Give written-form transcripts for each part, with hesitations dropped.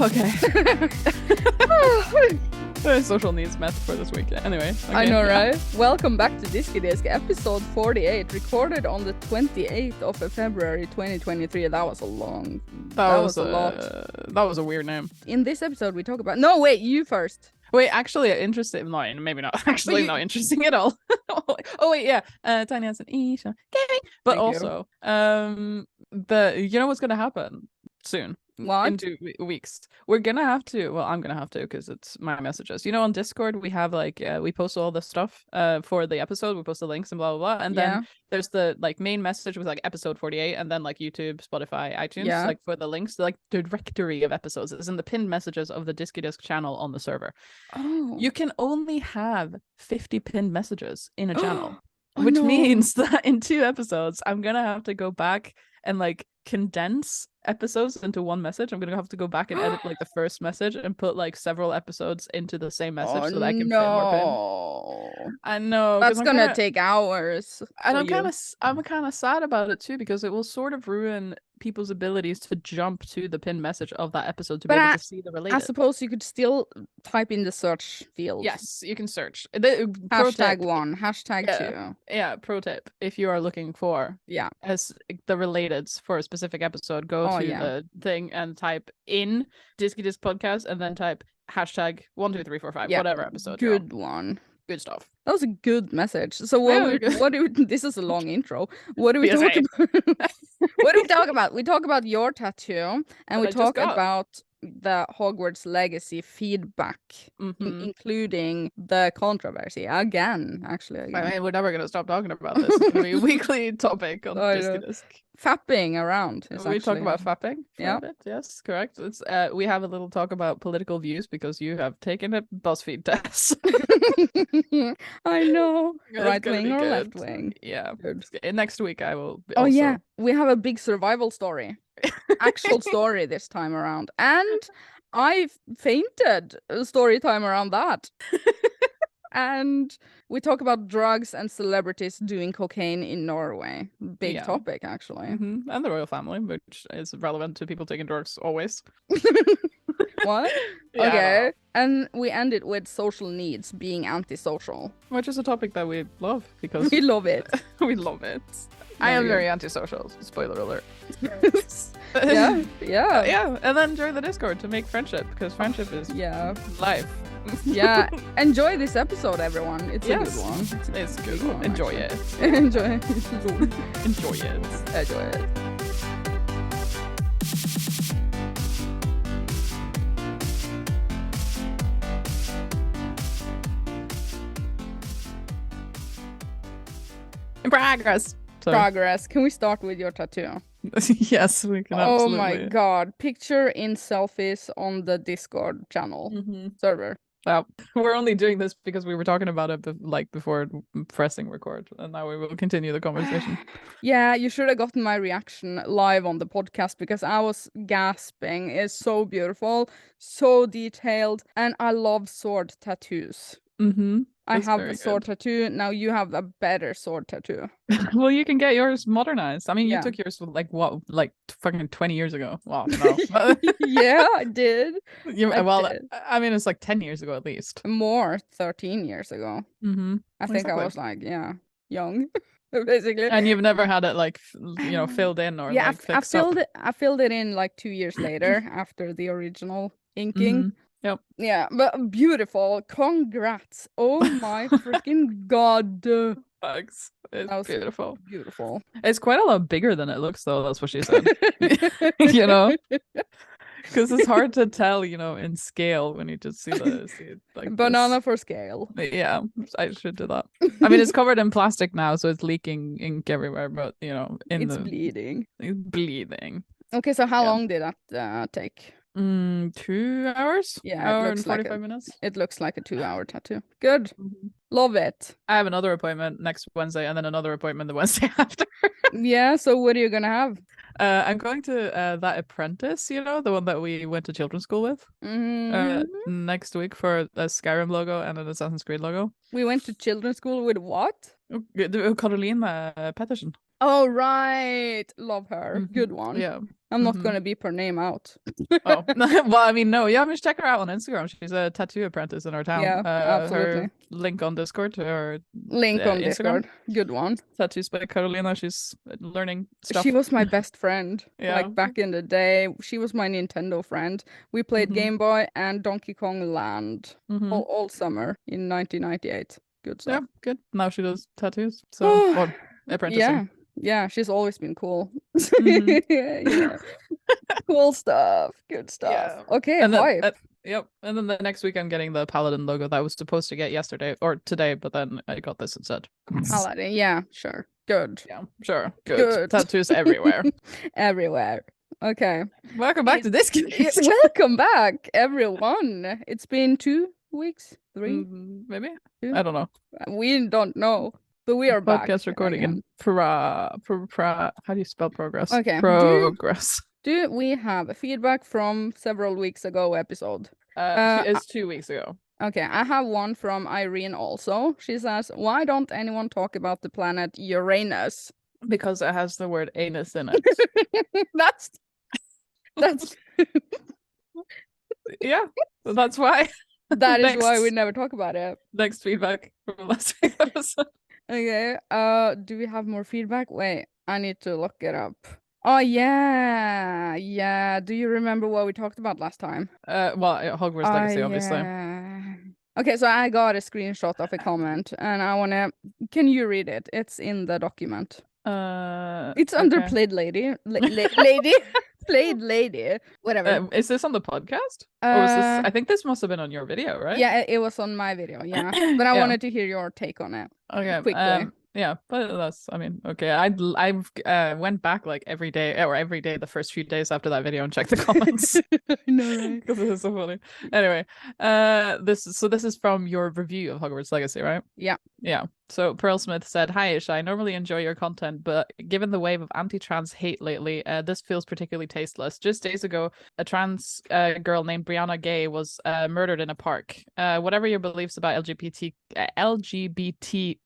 Okay. Social needs met for this week. Anyway. Okay, I know, right? Welcome back to Diskydisk, episode 48, recorded on the 28th of February 2023. That was a long... That was a lot. That was a weird name. In this episode, we talk about... No, wait, you first. Wait, actually, interesting. No, maybe not. Actually, not interesting at all. Oh wait, yeah. Tinyhats and Ircha. Gaming. But Thank also, you know what's gonna happen soon? What? In 2 weeks. We're gonna have to. Well, I'm gonna have to because it's my messages. You know, on Discord we have like we post all the stuff for the episode. We post the links and blah blah blah. And then there's the like main message with like episode 48, and then like YouTube, Spotify, iTunes. Like for the links, like the directory of episodes is in the pinned messages of the Diskydisk channel on the server. Oh. You can only have 50 pinned messages in a channel, Oh, which no. means that in 2 episodes I'm gonna have to go back and like condense episodes into one message. I'm gonna have to go back and edit like the first message and put like several episodes into the same message so that I can fit more pin. I know that's gonna take hours. And I'm kind of sad about it too, because it will sort of ruin people's abilities to jump to the pinned message of that episode to be able to see the related. I suppose you could still type in the search field. Yes, you can search. Hashtag 1, hashtag 2. Yeah, pro tip. If you are looking for as the relateds for a specific episode, go to the thing and type in Diskydisk podcast and then type hashtag 12345, whatever episode. Good one. Good stuff. That was a good message. So what do we, this is a long intro. What do we talk about? What do we talk about? We talk about your tattoo, and we talk about the Hogwarts Legacy feedback, including the controversy again. Actually, I mean, we're never going to stop talking about this. It's going to be a weekly topic on Diskydisk. Fapping around. We talk about fapping. Yeah. Yes, correct. It's we have a little talk about political views because you have taken a BuzzFeed test. I know. Right wing or left wing? Yeah. Good. Next week I will. Oh yeah, we have a big survival story. Actual story this time around, and I fainted a story time around that. And we talk about drugs and celebrities doing cocaine in Norway. Big topic, actually. And the royal family, which is relevant to people taking drugs always. What? Okay. And we end it with social needs being antisocial. Which is a topic that we love because... We love it. We love it. I am very antisocial. Spoiler alert. Yeah. And then join the Discord to make friendship, because friendship is life. Yeah. Enjoy this episode, everyone. It's a good one. It's a good one. Enjoy it. Enjoy it. Enjoy it. Enjoy it. In progress. Progress. Can we start with your tattoo? Yes, we can. Absolutely. Oh my god. Picture in selfies on the Discord channel server. Well, we're only doing this because we were talking about it before pressing record, and now we will continue the conversation. Yeah, you should have gotten my reaction live on the podcast because I was gasping. It's so beautiful, so detailed, and I love sword tattoos. I have a sword tattoo. Now you have a better sword tattoo. Well, you can get yours modernized. I mean, you took yours fucking 20 years ago. Wow, no. Yeah, I did. I mean, it's like 10 years ago at least. More, 13 years ago. I think I was like, young. Basically. And you've never had it filled in or I filled it in like 2 years later after the original inking. Yep. Yeah, but beautiful. Congrats. Oh my freaking god. Thanks. It's beautiful. Beautiful. It's quite a lot bigger than it looks, though. That's what she said. You know? Because it's hard to tell, in scale when you just see it like banana for scale. Yeah, I should do that. I mean, it's covered in plastic now, so it's leaking ink everywhere, but, it's bleeding. It's bleeding. Okay, so how long did that take? 2 hours? Yeah, hour and 45 minutes. It looks like a 2-hour tattoo. Good. Love it. I have another appointment next Wednesday and then another appointment the Wednesday after. Yeah, so what are you gonna have? I'm going to that Apprentice, the one that we went to children's school with, next week for a Skyrim logo and an Assassin's Creed logo. We went to children's school with what? Caroline Pettersen. Oh, right. Love her. Good one. Yeah. I'm not gonna beep her name out. Oh, well, I mean, no. Yeah, I mean, check her out on Instagram. She's a tattoo apprentice in our town. Yeah, absolutely. Her link on Discord to her link on Instagram. Discord. Good one. Tattoos by Carolina. She's learning stuff. She was my best friend. Yeah. Like back in the day. She was my Nintendo friend. We played Game Boy and Donkey Kong Land all summer in 1998. Good stuff. Yeah, good. Now she does tattoos. So apprenticing. Yeah, she's always been cool. Yeah. Cool stuff. Good stuff. Yeah. Okay, and hype. Yep. And then the next week I'm getting the Paladin logo that I was supposed to get yesterday or today, but then I got this instead. Paladin, yeah, sure. Good. Yeah, sure. Good. Tattoos everywhere. Everywhere. Okay. Welcome back to Diskydisk. Welcome back, everyone. It's been 2 weeks, 3? Maybe? 2? I don't know. We don't know. But we are back. Podcast recording in how do you spell progress? Okay. Progress. Do we have feedback from several weeks ago episode? It's 2 weeks ago. Okay, I have one from Irene also. She says, why don't anyone talk about the planet Uranus? Because it has the word anus in it. That's yeah, that's why. That is why we never talk about it. Next feedback from last week's episode. Okay, do we have more feedback? Wait, I need to look it up. Oh yeah. Do you remember what we talked about last time? Hogwarts Legacy, obviously. Okay, so I got a screenshot of a comment, and can you read it? It's in the document. It's under Played Lady. Lady. Played Lady. Whatever. Is this on the podcast? Or was this? I think this must have been on your video, right? Yeah, it was on my video. Yeah, but I wanted to hear your take on it. Okay. Quickly. Yeah, but I mean, okay. I went back like every day the first few days after that video and checked the comments. No, right? Because it is so funny. Anyway, this is from your review of Hogwarts Legacy, right? Yeah. Yeah. So Pearl Smith said, "Hi Isha, I normally enjoy your content, but given the wave of anti-trans hate lately, this feels particularly tasteless. Just days ago, a trans girl named Brianna Gay was murdered in a park. Whatever your beliefs about LGBT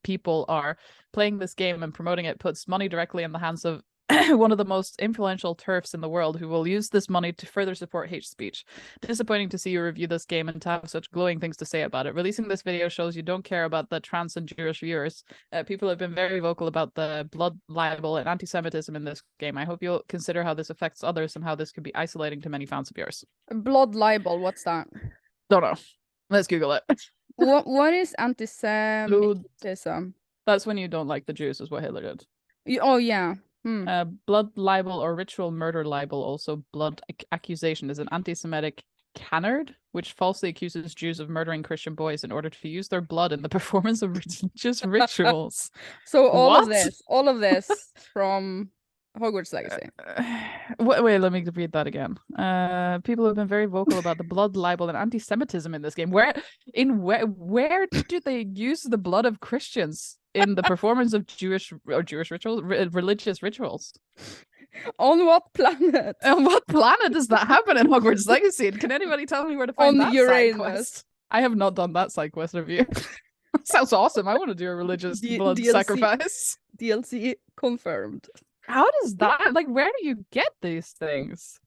people are, playing this game and promoting it puts money directly in the hands of one of the most influential TERFs in the world who will use this money to further support hate speech. Disappointing to see you review this game and to have such glowing things to say about it. Releasing this video shows you don't care about the trans and Jewish viewers. People have been very vocal about the blood libel and anti-Semitism in this game. I hope you'll consider how this affects others and how this could be isolating to many fans of yours." Blood libel, what's that? Don't know. Let's Google it. What is anti-Semitism? That's when you don't like the Jews, is what Hitler did. Oh yeah. Blood libel or ritual murder libel, also blood accusation, is an anti-Semitic canard which falsely accuses Jews of murdering Christian boys in order to use their blood in the performance of religious rituals. So all of this from Hogwarts Legacy. Wait, let me read that again. People have been very vocal about the blood libel and anti-Semitism in this game. Where do they use the blood of Christians in the performance of Jewish rituals, religious rituals? On what planet? On what planet does that happen in Hogwarts Legacy? Can anybody tell me where to find that side quest? I have not done that side quest review. Sounds awesome. I want to do a religious blood sacrifice. DLC confirmed. How does that, like, where do you get these things?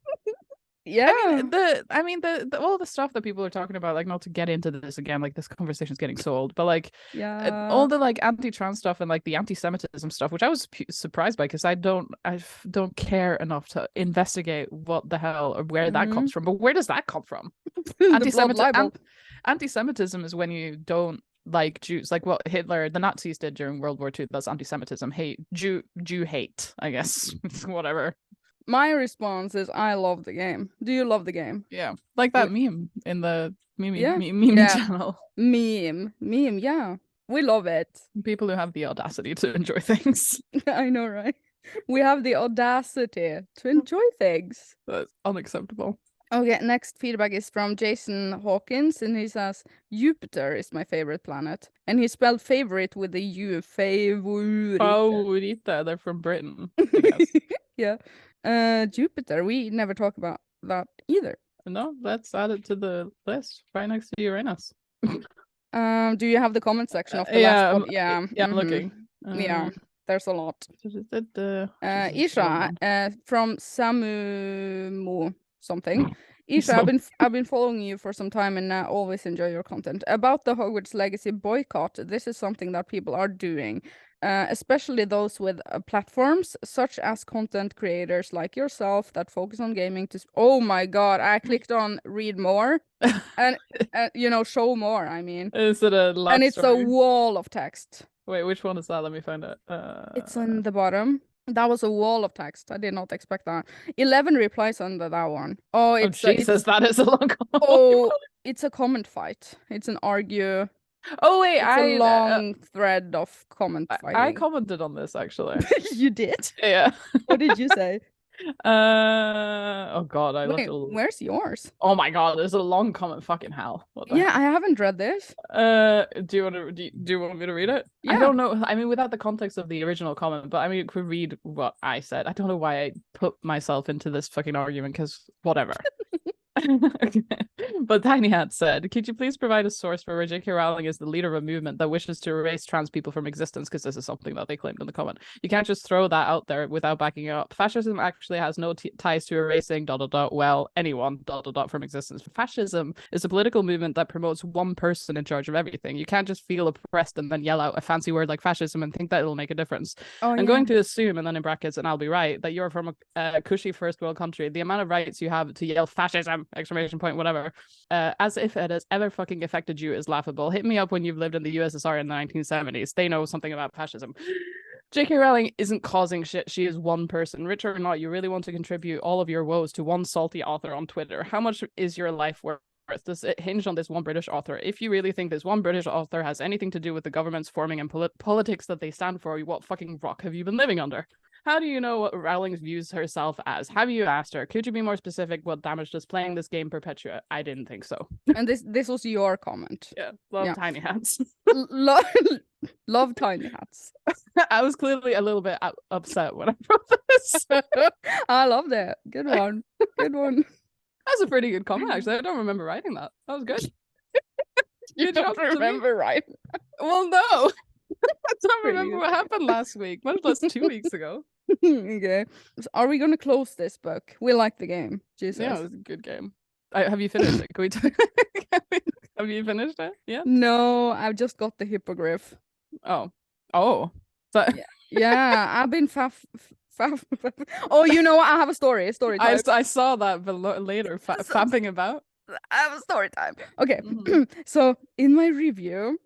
Yeah, I mean the all the stuff that people are talking about, like, not to get into this again, like this conversation is getting so old, but like all the like anti-trans stuff and like the anti-Semitism stuff, which I was surprised by because I don't care enough to investigate what the hell or where that comes from. But where does that come from? Anti-Semitism is when you don't like Jews, like what Hitler, the Nazis did during World War II. That's anti-Semitism. Hate, Jew hate, I guess. Whatever. My response is I love the game. Do you love the game? Yeah, like that meme in the meme channel. Meme, yeah. We love it. People who have the audacity to enjoy things. I know, right? We have the audacity to enjoy things. That's unacceptable. Okay, next feedback is from Jason Hawkins, and he says, Jupiter is my favorite planet. And he spelled favorite with a U, favorite. Favorita, they're from Britain, I guess. Yeah. Jupiter, we never talk about that either. No, let's add it to the list, right next to Uranus. Do you have the comment section of the last one? Yeah. Yeah, I'm looking. Yeah. There's a lot. Ircha, from Samumo something. Ircha, I've been following you for some time and I always enjoy your content. About the Hogwarts Legacy boycott, this is something that people are doing, especially those with platforms such as content creators like yourself that focus on gaming. Oh my god, I clicked on read more and show more. I mean, is it a love and it's story? a wall of text. Wait, which one is that? Let me find it. It's on the bottom. That was a wall of text. I did not expect that. 11 replies under that one. Oh, Jesus, that is a long comment. Oh, it's a comment fight. It's an argue. Oh wait, it's a long thread of comment fighting. I commented on this actually. You did? Yeah. What did you say? Oh god, where's yours? Oh my god, there's a long comment. Fucking hell. Yeah, I haven't read this. Do you want me to read it? Yeah. I don't know. I mean, without the context of the original comment, but I mean, you could read what I said. I don't know why I put myself into this fucking argument, because whatever. But Tinyhats said, could you please provide a source for where J.K. Rowling is the leader of a movement that wishes to erase trans people from existence? Because this is something that they claimed in the comment. You can't just throw that out there without backing it up. Fascism actually has no ties to erasing ... well, anyone ... from existence. Fascism is a political movement that promotes one person in charge of everything. You can't just feel oppressed and then yell out a fancy word like fascism and think that it'll make a difference. I'm going to assume, and then in brackets, and I'll be right, that you're from a cushy first world country. The amount of rights you have to yell fascism, ! Whatever, as if it has ever fucking affected you is laughable. Hit me up when you've lived in the USSR in the 1970s. They know something about fascism. J.K. Rowling isn't causing shit. She is one person. Rich or not, you really want to contribute all of your woes to one salty author on Twitter. How much is your life worth? Does it hinge on this one British author? If you really think this one British author has anything to do with the government's forming and politics that they stand for, what fucking rock have you been living under? How do you know what Rowling views herself as? Have you asked her? Could you be more specific? What damage does playing this game perpetuate? I didn't think so. And this was your comment. Yeah, love Tinyhats. Love Tinyhats. I was clearly a little bit upset when I wrote this. I loved it. Good one. Good one. That's a pretty good comment, actually. I don't remember writing that. That was good. You don't remember writing? Well, no. I don't remember what happened last week, much less 2 weeks ago. Okay. So are we going to close this book? We like the game. Jesus. Yeah, it was a good game. Have you finished it? Have you finished it? Yeah. No, I've just got the hippogriff. Oh. Yeah, I've been Oh, you know what? I have a story. Time. I saw that later. Fapping about. I have a story time. Okay, so in my review,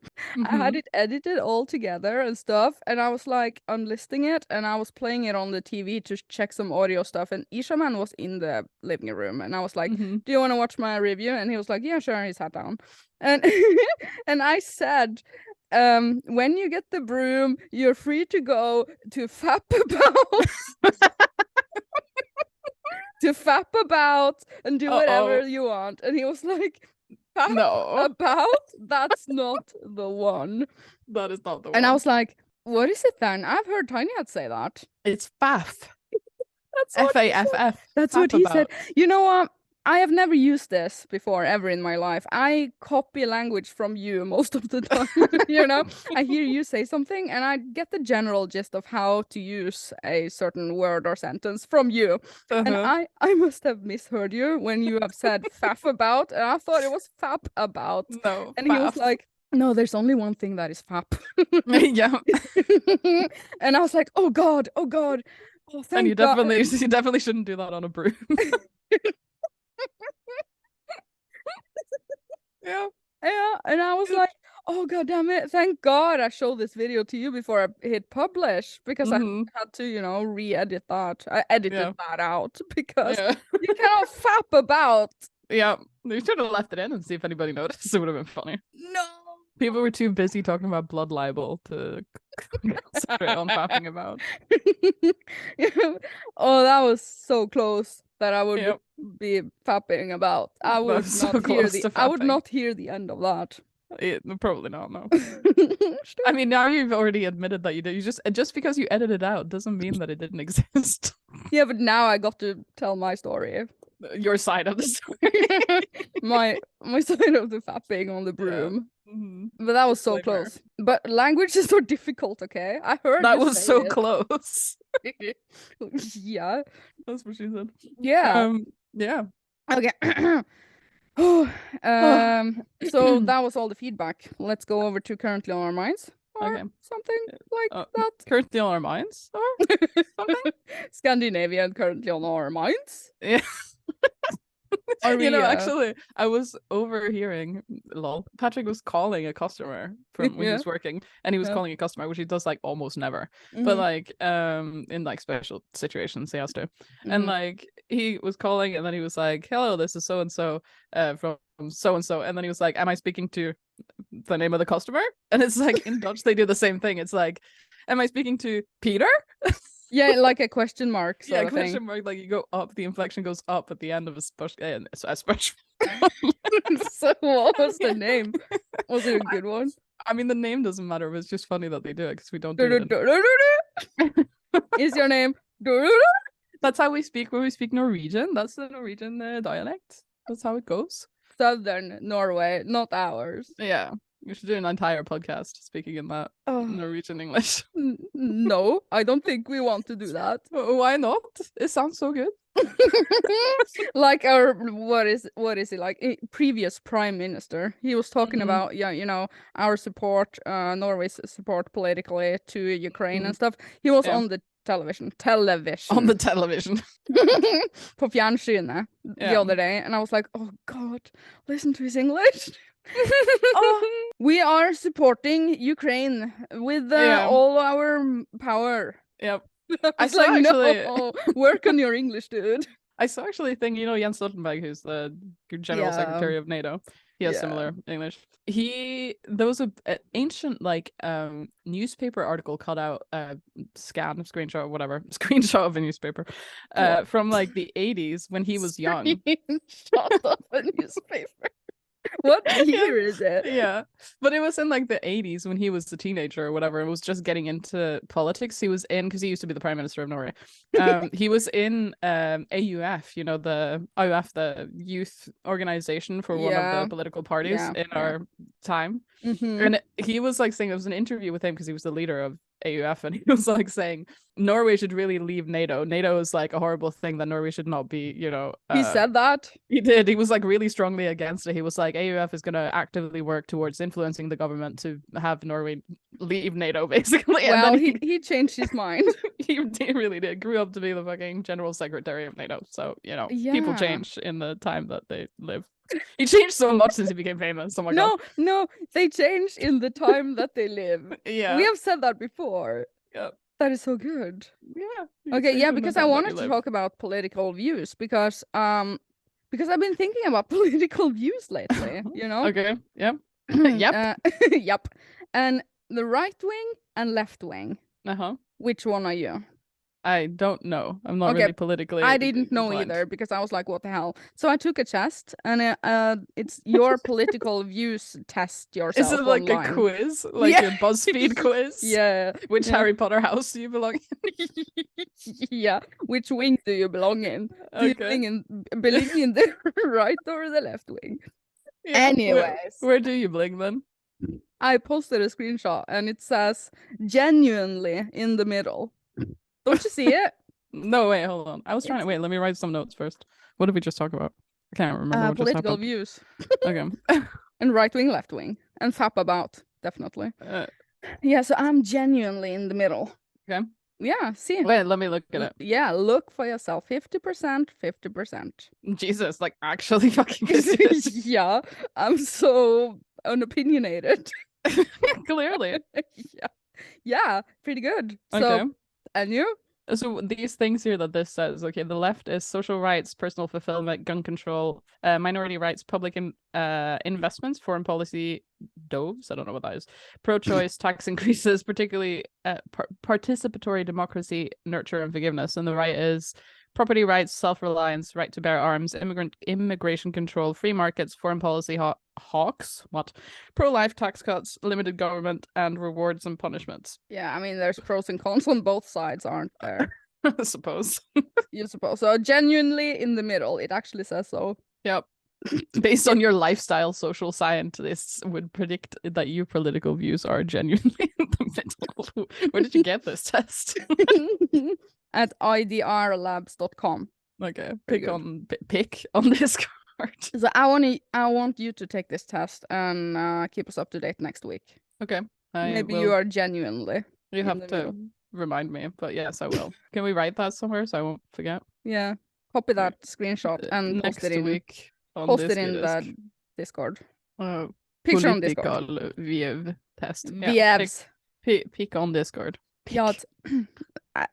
I had it edited all together and stuff, and I was like unlisting it, and I was playing it on the TV to check some audio stuff, and Ishaman was in the living room, and I was like, do you want to watch my review? And he was like, yeah, sure. He sat down, and and I said, when you get the broom, you're free to go to fap about. To fap about and do whatever you want. And he was like, no, about? That's not the one. That is not the one. And I was like, what is it then? I've heard Tinyhats say that. It's faff. That's Faff. That's what he said. You know what? I have never used this before ever in my life. I copy language from you most of the time. You know, I hear you say something and I get the general gist of how to use a certain word or sentence from you. And I must have misheard you when you have said faff about, and I thought it was fap about. No, and he was like, no, there's only one thing that is fap. Yeah. And I was like, oh god. Oh, thank and you definitely shouldn't do that on a broom. Yeah, and I was like, oh god damn it, thank god I showed this video to you before I hit publish, because I had to, you know, re-edit that. I edited that out because you cannot fap about. Yeah, you should have left it in and see if anybody noticed. It would have been funny. No, people were too busy talking about blood libel to concentrate on fapping about. Oh, that was so close that I would be fapping about. I would not hear the end of that. Probably not, no. I mean, now you've already admitted that you did. You just because you edited it out doesn't mean that it didn't exist. Yeah, but now I got to tell my story. Your side of the story. my side of the fapping on the broom. Yeah. Mm-hmm. But that was so close. But languages are difficult, okay? I heard that was so close. Yeah. That's what she said. Yeah. Yeah. Okay. So that was all the feedback. Let's go over to currently on our minds. Or something like that. Currently on our minds? Or something? Scandinavian currently on our minds? Yeah. You know, actually, I was overhearing. Lol. Patrick was calling a customer from when he was working, and he was calling a customer, which he does like almost never. But like, in like special situations, he has to. And like, he was calling, and then he was like, "Hello, this is so and so, from so and so," and then he was like, "Am I speaking to the name of the customer?" And it's like in Dutch they do the same thing. It's like, "Am I speaking to Peter?" Yeah, like a question mark. Yeah, question mark. Like you go up, the inflection goes up at the end of a special. So what was the name? Was it a good one? I mean, the name doesn't matter. But it's just funny that they do it because we don't do it. Is your name? That's how we speak when we speak Norwegian. That's the Norwegian dialect. That's how it goes. Southern Norway, not ours. Yeah. We should do an entire podcast speaking in that Norwegian English. No, I don't think we want to do that. Why not? It sounds so good. Like our what is it like previous prime minister? He was talking about our support, Norway's support politically to Ukraine and stuff. He was on the television. On the television. På fjernsynet the other day, and I was like, oh god, listen to his English. We are supporting Ukraine with all our power. Yep. I saw like, actually no, work on your English, dude. I saw actually a thing, Jens Stoltenberg, who's the general secretary of NATO. He has similar English. There was an ancient like newspaper article cut out, screenshot of a newspaper from like the 80s when he was young. Screenshot of a newspaper. What year is it? Yeah, but it was in like the 80s when he was a teenager or whatever. It was just getting into politics. He was in, because he used to be the prime minister of Norway. He was in AUF, the AUF, the youth organization for one of the political parties in our time. And he was like saying, it was an interview with him because he was the leader of AUF, and he was like saying Norway should really leave NATO. NATO is like a horrible thing that Norway should not be, he said that? He did. He was like really strongly against it. He was like, AUF is going to actively work towards influencing the government to have Norway leave NATO, basically. Well, and then he changed his mind. He really did. Grew up to be the fucking general secretary of NATO. So, people change in the time that they live. He changed so much since he became famous. Oh my god. No, they changed in the time that they live. Yeah. We have said that before. Yeah. That is so good. Yeah. Okay, yeah, because I wanted to talk about political views because I've been thinking about political views lately, Okay. Yep. Yep. Yep. And the right wing and left wing. Which one are you? I don't know. I'm not really politically. I didn't know either because I was like, what the hell? So I took a test, and it's your political views test yourself. Is it like online. A quiz? Like a BuzzFeed quiz? Yeah. Which Harry Potter house do you belong in? Yeah. Which wing do you belong in? Do you belong in the right or the left wing? Yeah. Anyways. Where do you belong then? I posted a screenshot and it says genuinely in the middle. Don't you see it? No, wait, hold on. I was trying to let me write some notes first. What did we just talk about? I can't remember what political just views. Okay. And right wing, left wing. And fap about, definitely. Yeah, so I'm genuinely in the middle. Okay. Yeah, see. Wait, let me look at it. Yeah, look for yourself. 50%, 50%. Jesus, like actually fucking Yeah, I'm so unopinionated. Clearly. Yeah, pretty good. Okay. So, and you? So these things here that this says, okay, the left is social rights, personal fulfillment, gun control, minority rights, public investments, foreign policy, doves, I don't know what that is, pro-choice, tax increases, particularly participatory democracy, nurture and forgiveness. And the right is property rights, self-reliance, right to bear arms, immigration control, free markets, foreign policy hawks, pro-life, tax cuts, limited government, and rewards and punishments. Yeah, I mean, there's pros and cons on both sides, aren't there? I suppose. You suppose. So genuinely in the middle, it actually says so. Yep. Based on your lifestyle, social scientists would predict that your political views are genuinely in the middle. Where did you get this test? At idrlabs.com. Okay, pick on Discord. So I want you to take this test and keep us up to date next week. Okay. Maybe you are genuinely. You have to remind me, but yes, I will. Can we write that somewhere so I won't forget? Yeah. Copy that screenshot and next post it in week. Post it in the Discord. Picture on Discord. View test. Views. Pick on Discord. Yeah.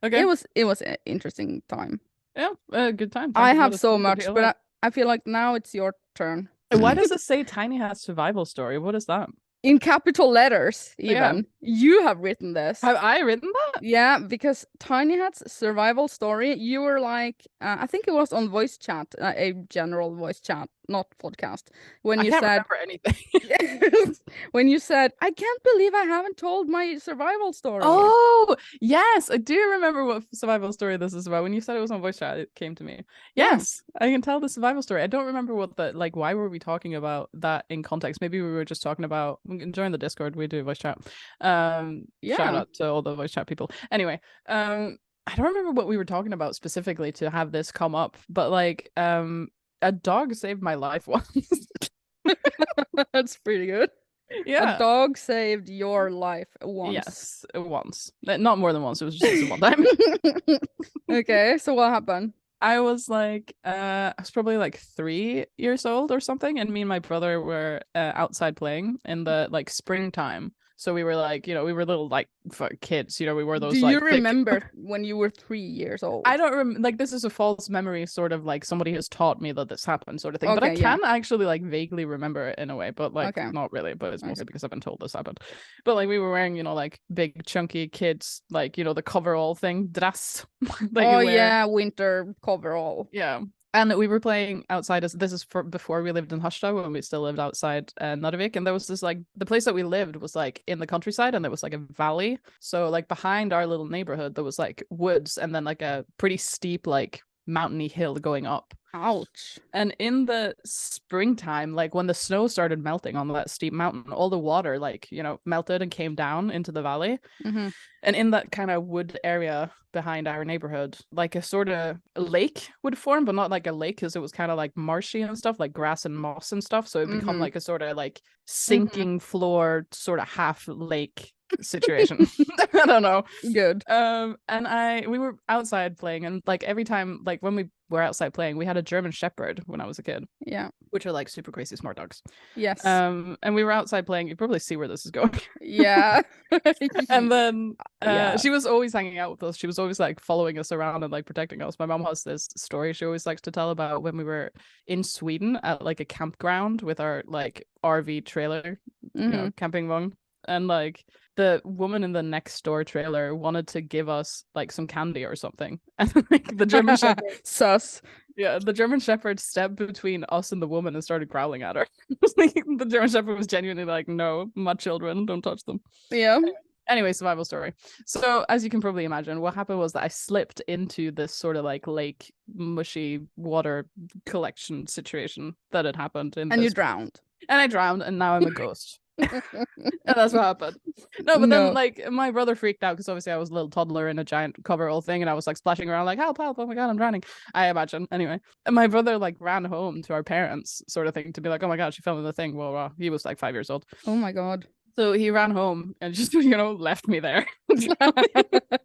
Okay. It was an interesting time. Yeah, a good time. I have so much, but I feel like now it's your turn. Why does it say Tinyhats survival story? What is that? In capital letters, even. Yeah. You have written this. Have I written that? Yeah, because Tinyhats survival story, you were like, I think it was on voice chat, a general voice chat, not podcast. When you can't said remember anything. When you said, I can't believe I haven't told my survival story. Oh, yes, I do remember what survival story this is about. When you said it was on voice chat, it came to me. Yes, yeah. I can tell the survival story. I don't remember what why were we talking about that in context? Maybe we were just talking about, join the Discord, we do voice chat. Shout out to all the voice chat people. Anyway, I don't remember what we were talking about specifically to have this come up, but a dog saved my life once. That's pretty good. Yeah. A dog saved your life once. Yes, once. Not more than once. It was just one time. Okay, so what happened? I was I was probably 3 years old or something, and me and my brother were outside playing in the springtime. So we were we were little kids, we were those. Do you remember when you were 3 years old? I don't remember. This is a false memory, sort of somebody has taught me that this happened, sort of thing. Okay, but I can actually vaguely remember it in a way, but not really. But it's mostly because I've been told this happened. But we were wearing big chunky kids the coverall thing, dress. Winter coverall. Yeah. And we were playing outside. This is before we lived in Harstad, when we still lived outside Narvik. And there was this the place that we lived was in the countryside, and there was a valley. So behind our little neighborhood, there was woods, and then a pretty steep mountainy hill going up. Ouch. And in the springtime, when the snow started melting on that steep mountain, all the water melted and came down into the valley. Mm-hmm. And in that kind of wood area behind our neighborhood, a sort of lake would form, but not a lake, because it was kind of marshy and stuff, grass and moss and stuff. So it become a sort of sinking floor, sort of half lake situation. I don't know. Good. And we were outside playing, and every time when we were outside playing, we had a German Shepherd when I was a kid. Yeah. Which are super crazy smart dogs. Yes. And we were outside playing. You probably see where this is going. Yeah. And then she was always hanging out with us. She was always following us around and protecting us. My mom has this story she always likes to tell about when we were in Sweden at a campground with our RV trailer, camping van. And the woman in the next door trailer wanted to give us some candy or something, and the German Shepherd sus. Yeah, the German Shepherd stepped between us and the woman and started growling at her. The German Shepherd was genuinely no, my children, don't touch them. Yeah. Anyway, survival story. So as you can probably imagine, what happened was that I slipped into this sort of lake mushy water collection situation that had happened in. And you drowned. And I drowned, and now I'm a ghost. And that's what happened. Then my brother freaked out, because obviously I was a little toddler in a giant coverall thing, and I was splashing around help, oh my god, I'm drowning, I imagine. Anyway, and my brother ran home to our parents, sort of thing, to be oh my god, she fell in the thing. Well, he was 5 years old. Oh my god. So he ran home and just left me there.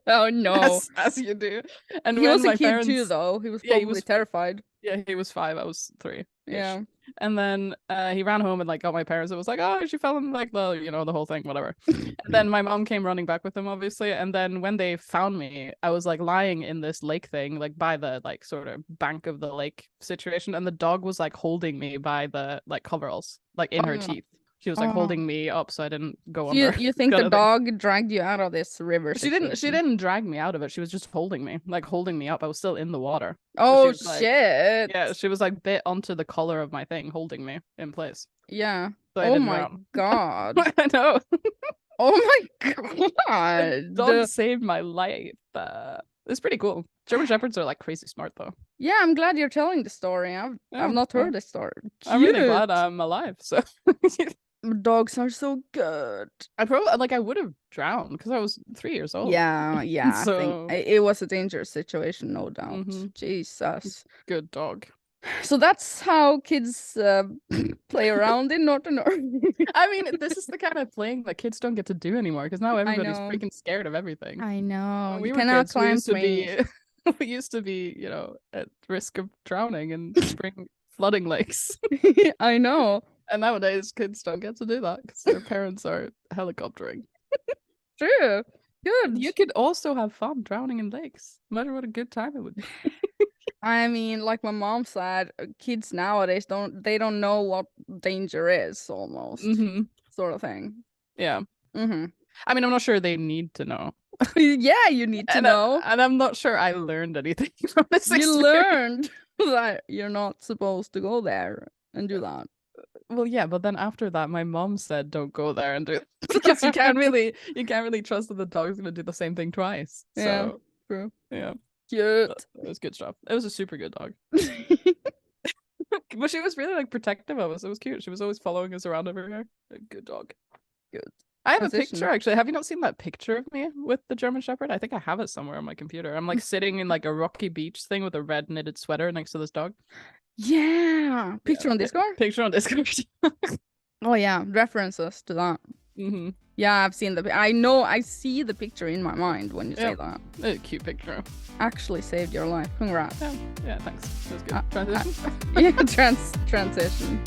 Oh no. As you do. And he was a kid too, though. He was probably terrified. Yeah, he was 5. I was 3. Yeah. And then he ran home and got my parents. It was oh, she fell in the whole thing, whatever. And then my mom came running back with him, obviously. And then when they found me, I was lying in this lake thing, by the sort of bank of the lake situation, and the dog was holding me by the coveralls, in her teeth. She was holding me up so I didn't go under. You think the dog dragged you out of this river? She didn't drag me out of it. She was just holding me, holding me up. I was still in the water. Oh so shit! Yeah, she was bit onto the collar of my thing, holding me in place. Yeah. So oh my god! I know. Oh my god! The dog saved my life. It's pretty cool. German Shepherds are like crazy smart though. Yeah, I'm glad you're telling the story. I've not heard this story. Cute. I'm really glad I'm alive. So dogs are so good. I would have drowned because I was 3 years old. Yeah. So I think it was a dangerous situation, no doubt. Jesus. Good dog. So that's how kids play around in Northern Norway. I mean, this is the kind of playing that kids don't get to do anymore because now everybody's freaking scared of everything. I know. When we were kids, we used to be, you know, at risk of drowning in spring flooding lakes. I know. And nowadays, kids don't get to do that because their parents are helicoptering. True. Good. You could also have fun drowning in lakes. Imagine what a good time it would be. I mean, like my mom said, kids nowadays don't know what danger is, almost sort of thing. Yeah. I mean, I'm not sure they need to know. Yeah, you need to know. And I'm not sure I learned anything from this experience. You learned that you're not supposed to go there and do that. Well, yeah, but then after that, my mom said, "Don't go there and do it," because you can't really trust that the dog's gonna do the same thing twice. Yeah, so, true. Yeah, cute. It was good stuff. It was a super good dog. But she was really like protective of us. It was cute. She was always following us around everywhere. A good dog. Good. I have a picture actually. Have you not seen that picture of me with the German Shepherd? I think I have it somewhere on my computer. I'm like sitting in like a rocky beach thing with a red knitted sweater next to this dog. Yeah. Picture on Discord? Picture on Discord. Oh yeah, references to that. Yeah, I've seen I see the picture in my mind when you say that. A cute picture. Actually saved your life. Congrats. Yeah, thanks. That was good. Transition. Yeah, transition.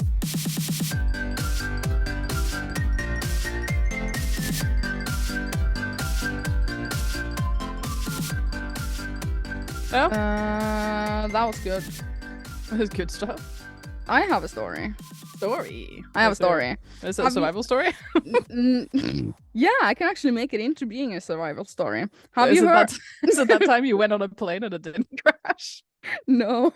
Yeah. That was good. That was good stuff. I have a story. I have a story. Is it a survival story? Yeah, I can actually make it into being a survival story. Have you heard? Is it that time you went on a plane and it didn't crash? No,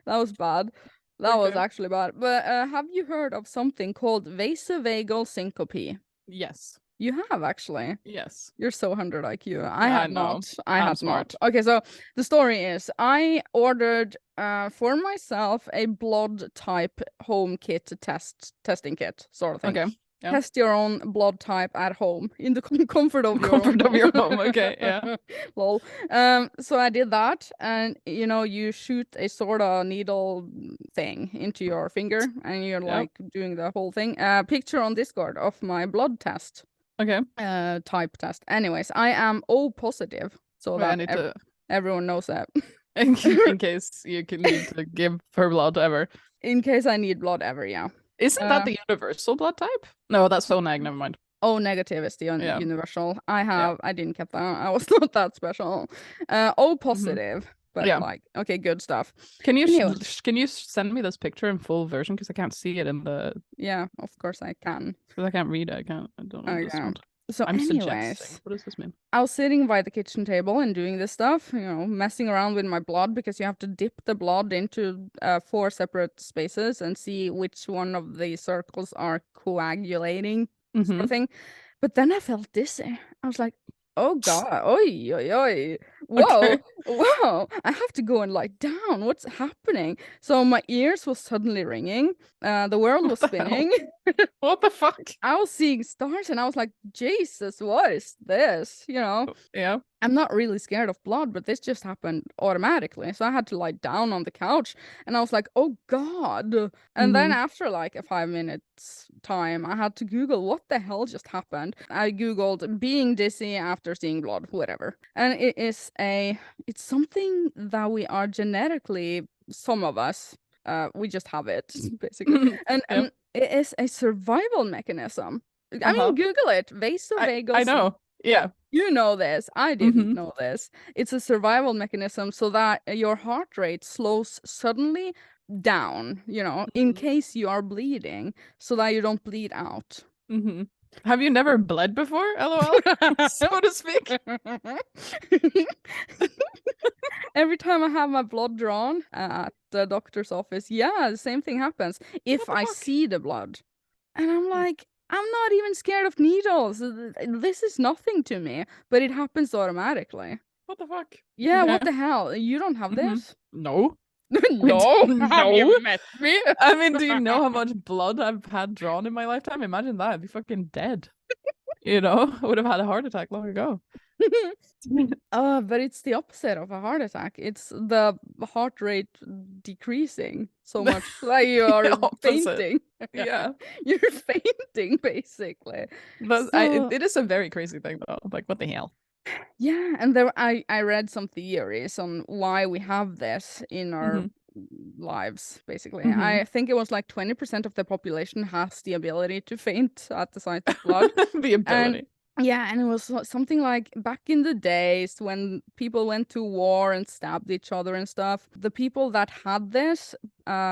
that was bad. That was actually bad. But have you heard of something called Vasovagal syncope? Yes. You have actually. Yes. You're so 100 IQ. I have not. I have smart. not. Okay, so the story is I ordered for myself a blood type home kit testing kit sort of thing. Okay. Yeah. Test your own blood type at home in the comfort of your home. Okay, yeah. Lol. So I did that, and you know, you shoot a sort of needle thing into your finger, and you're like doing the whole thing. Picture on Discord of my blood test. Okay. Type test. Anyways, I am O positive, so that everyone knows that. In case you can need to give her blood ever. In case I need blood ever, yeah. Isn't that the universal blood type? No, that's so neg. Never mind. O negative is the universal. I didn't get that. I was not that special. O positive. But like, okay, good stuff. Can you send me this picture in full version because I can't see it in the? Yeah, of course I can. Because I can't read it. I don't understand. So I'm anyways, suggesting. What does this mean? I was sitting by the kitchen table and doing this stuff, you know, messing around with my blood because you have to dip the blood into 4 separate spaces and see which one of the circles are coagulating, sort of thing. But then I felt dizzy. I was like, oh god, oi, oi, oi. Whoa, whoa, I have to go and lie down. What's happening? So my ears was suddenly ringing. The world was spinning. What the fuck? I was seeing stars and I was like, Jesus, what is this? You know? Yeah. I'm not really scared of blood, but this just happened automatically. So I had to lie down on the couch and I was like, oh God. And then after like a 5 minutes time, I had to Google what the hell just happened. I Googled being dizzy after seeing blood, whatever. And it's something that we are genetically, some of us, we just have it basically. And it is a survival mechanism. I mean, Google it. Vasovagal. I know. Yeah. You know this. I didn't know this. It's a survival mechanism so that your heart rate slows suddenly down, you know, in case you are bleeding, so that you don't bleed out. Have you never bled before? LOL, so to speak. Every time I have my blood drawn at the doctor's office, the same thing happens if I see the blood. And I'm like, I'm not even scared of needles. This is nothing to me, but it happens automatically. What the fuck? Yeah, what the hell? You don't have this? No. No. No. Have you met me? I mean, do you know how much blood I've had drawn in my lifetime? Imagine that. I'd be fucking dead. You know, I would have had a heart attack long ago. But it's the opposite of a heart attack. It's the heart rate decreasing so much that you are fainting. Yeah. You're fainting, basically. It is a very crazy thing, though. Like, what the hell? Yeah, and there I read some theories on why we have this in our lives, basically. I think it was like 20% of the population has the ability to faint at the sight of blood. The ability. And it was something like back in the days when people went to war and stabbed each other and stuff. The people that had this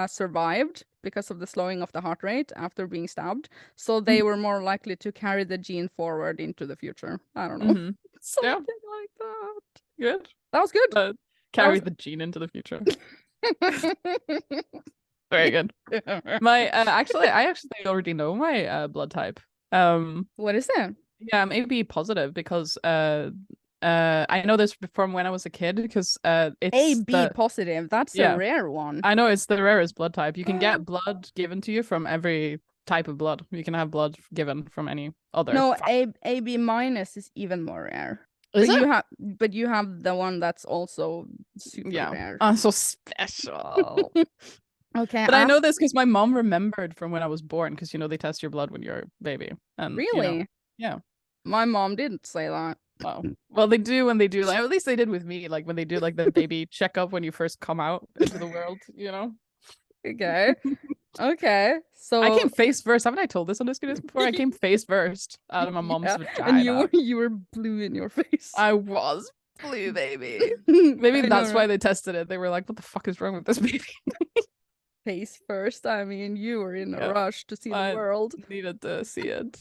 survived because of the slowing of the heart rate after being stabbed. So they were more likely to carry the gene forward into the future. I don't know. Something like that. Good. That was good. Carry the gene into the future. Very good. My I actually already know my blood type. What is it? Yeah, I'm AB positive because I know this from when I was a kid because it's AB positive. That's a rare one. I know, it's the rarest blood type. You can get blood given to you from every type of blood. You can have blood given from any other. No, AB minus is even more rare. Is it? But you have the one that's also super rare. I'm so special. Okay. But I know this because my mom remembered from when I was born, because they test your blood when you're a baby. And really? Yeah. My mom didn't say that. Oh. Well, they do when they do, like, at least they did with me, like when they do like the baby checkup when you first come out into the world, Okay. Okay. So I came face first. Haven't I told this on Diskydisk before? I came face first out of my mom's vagina. And you were blue in your face. I was blue, baby. Maybe that's why they tested it. They were like, what the fuck is wrong with this baby? Face first. I mean, you were in a rush to see the world. Needed to see it.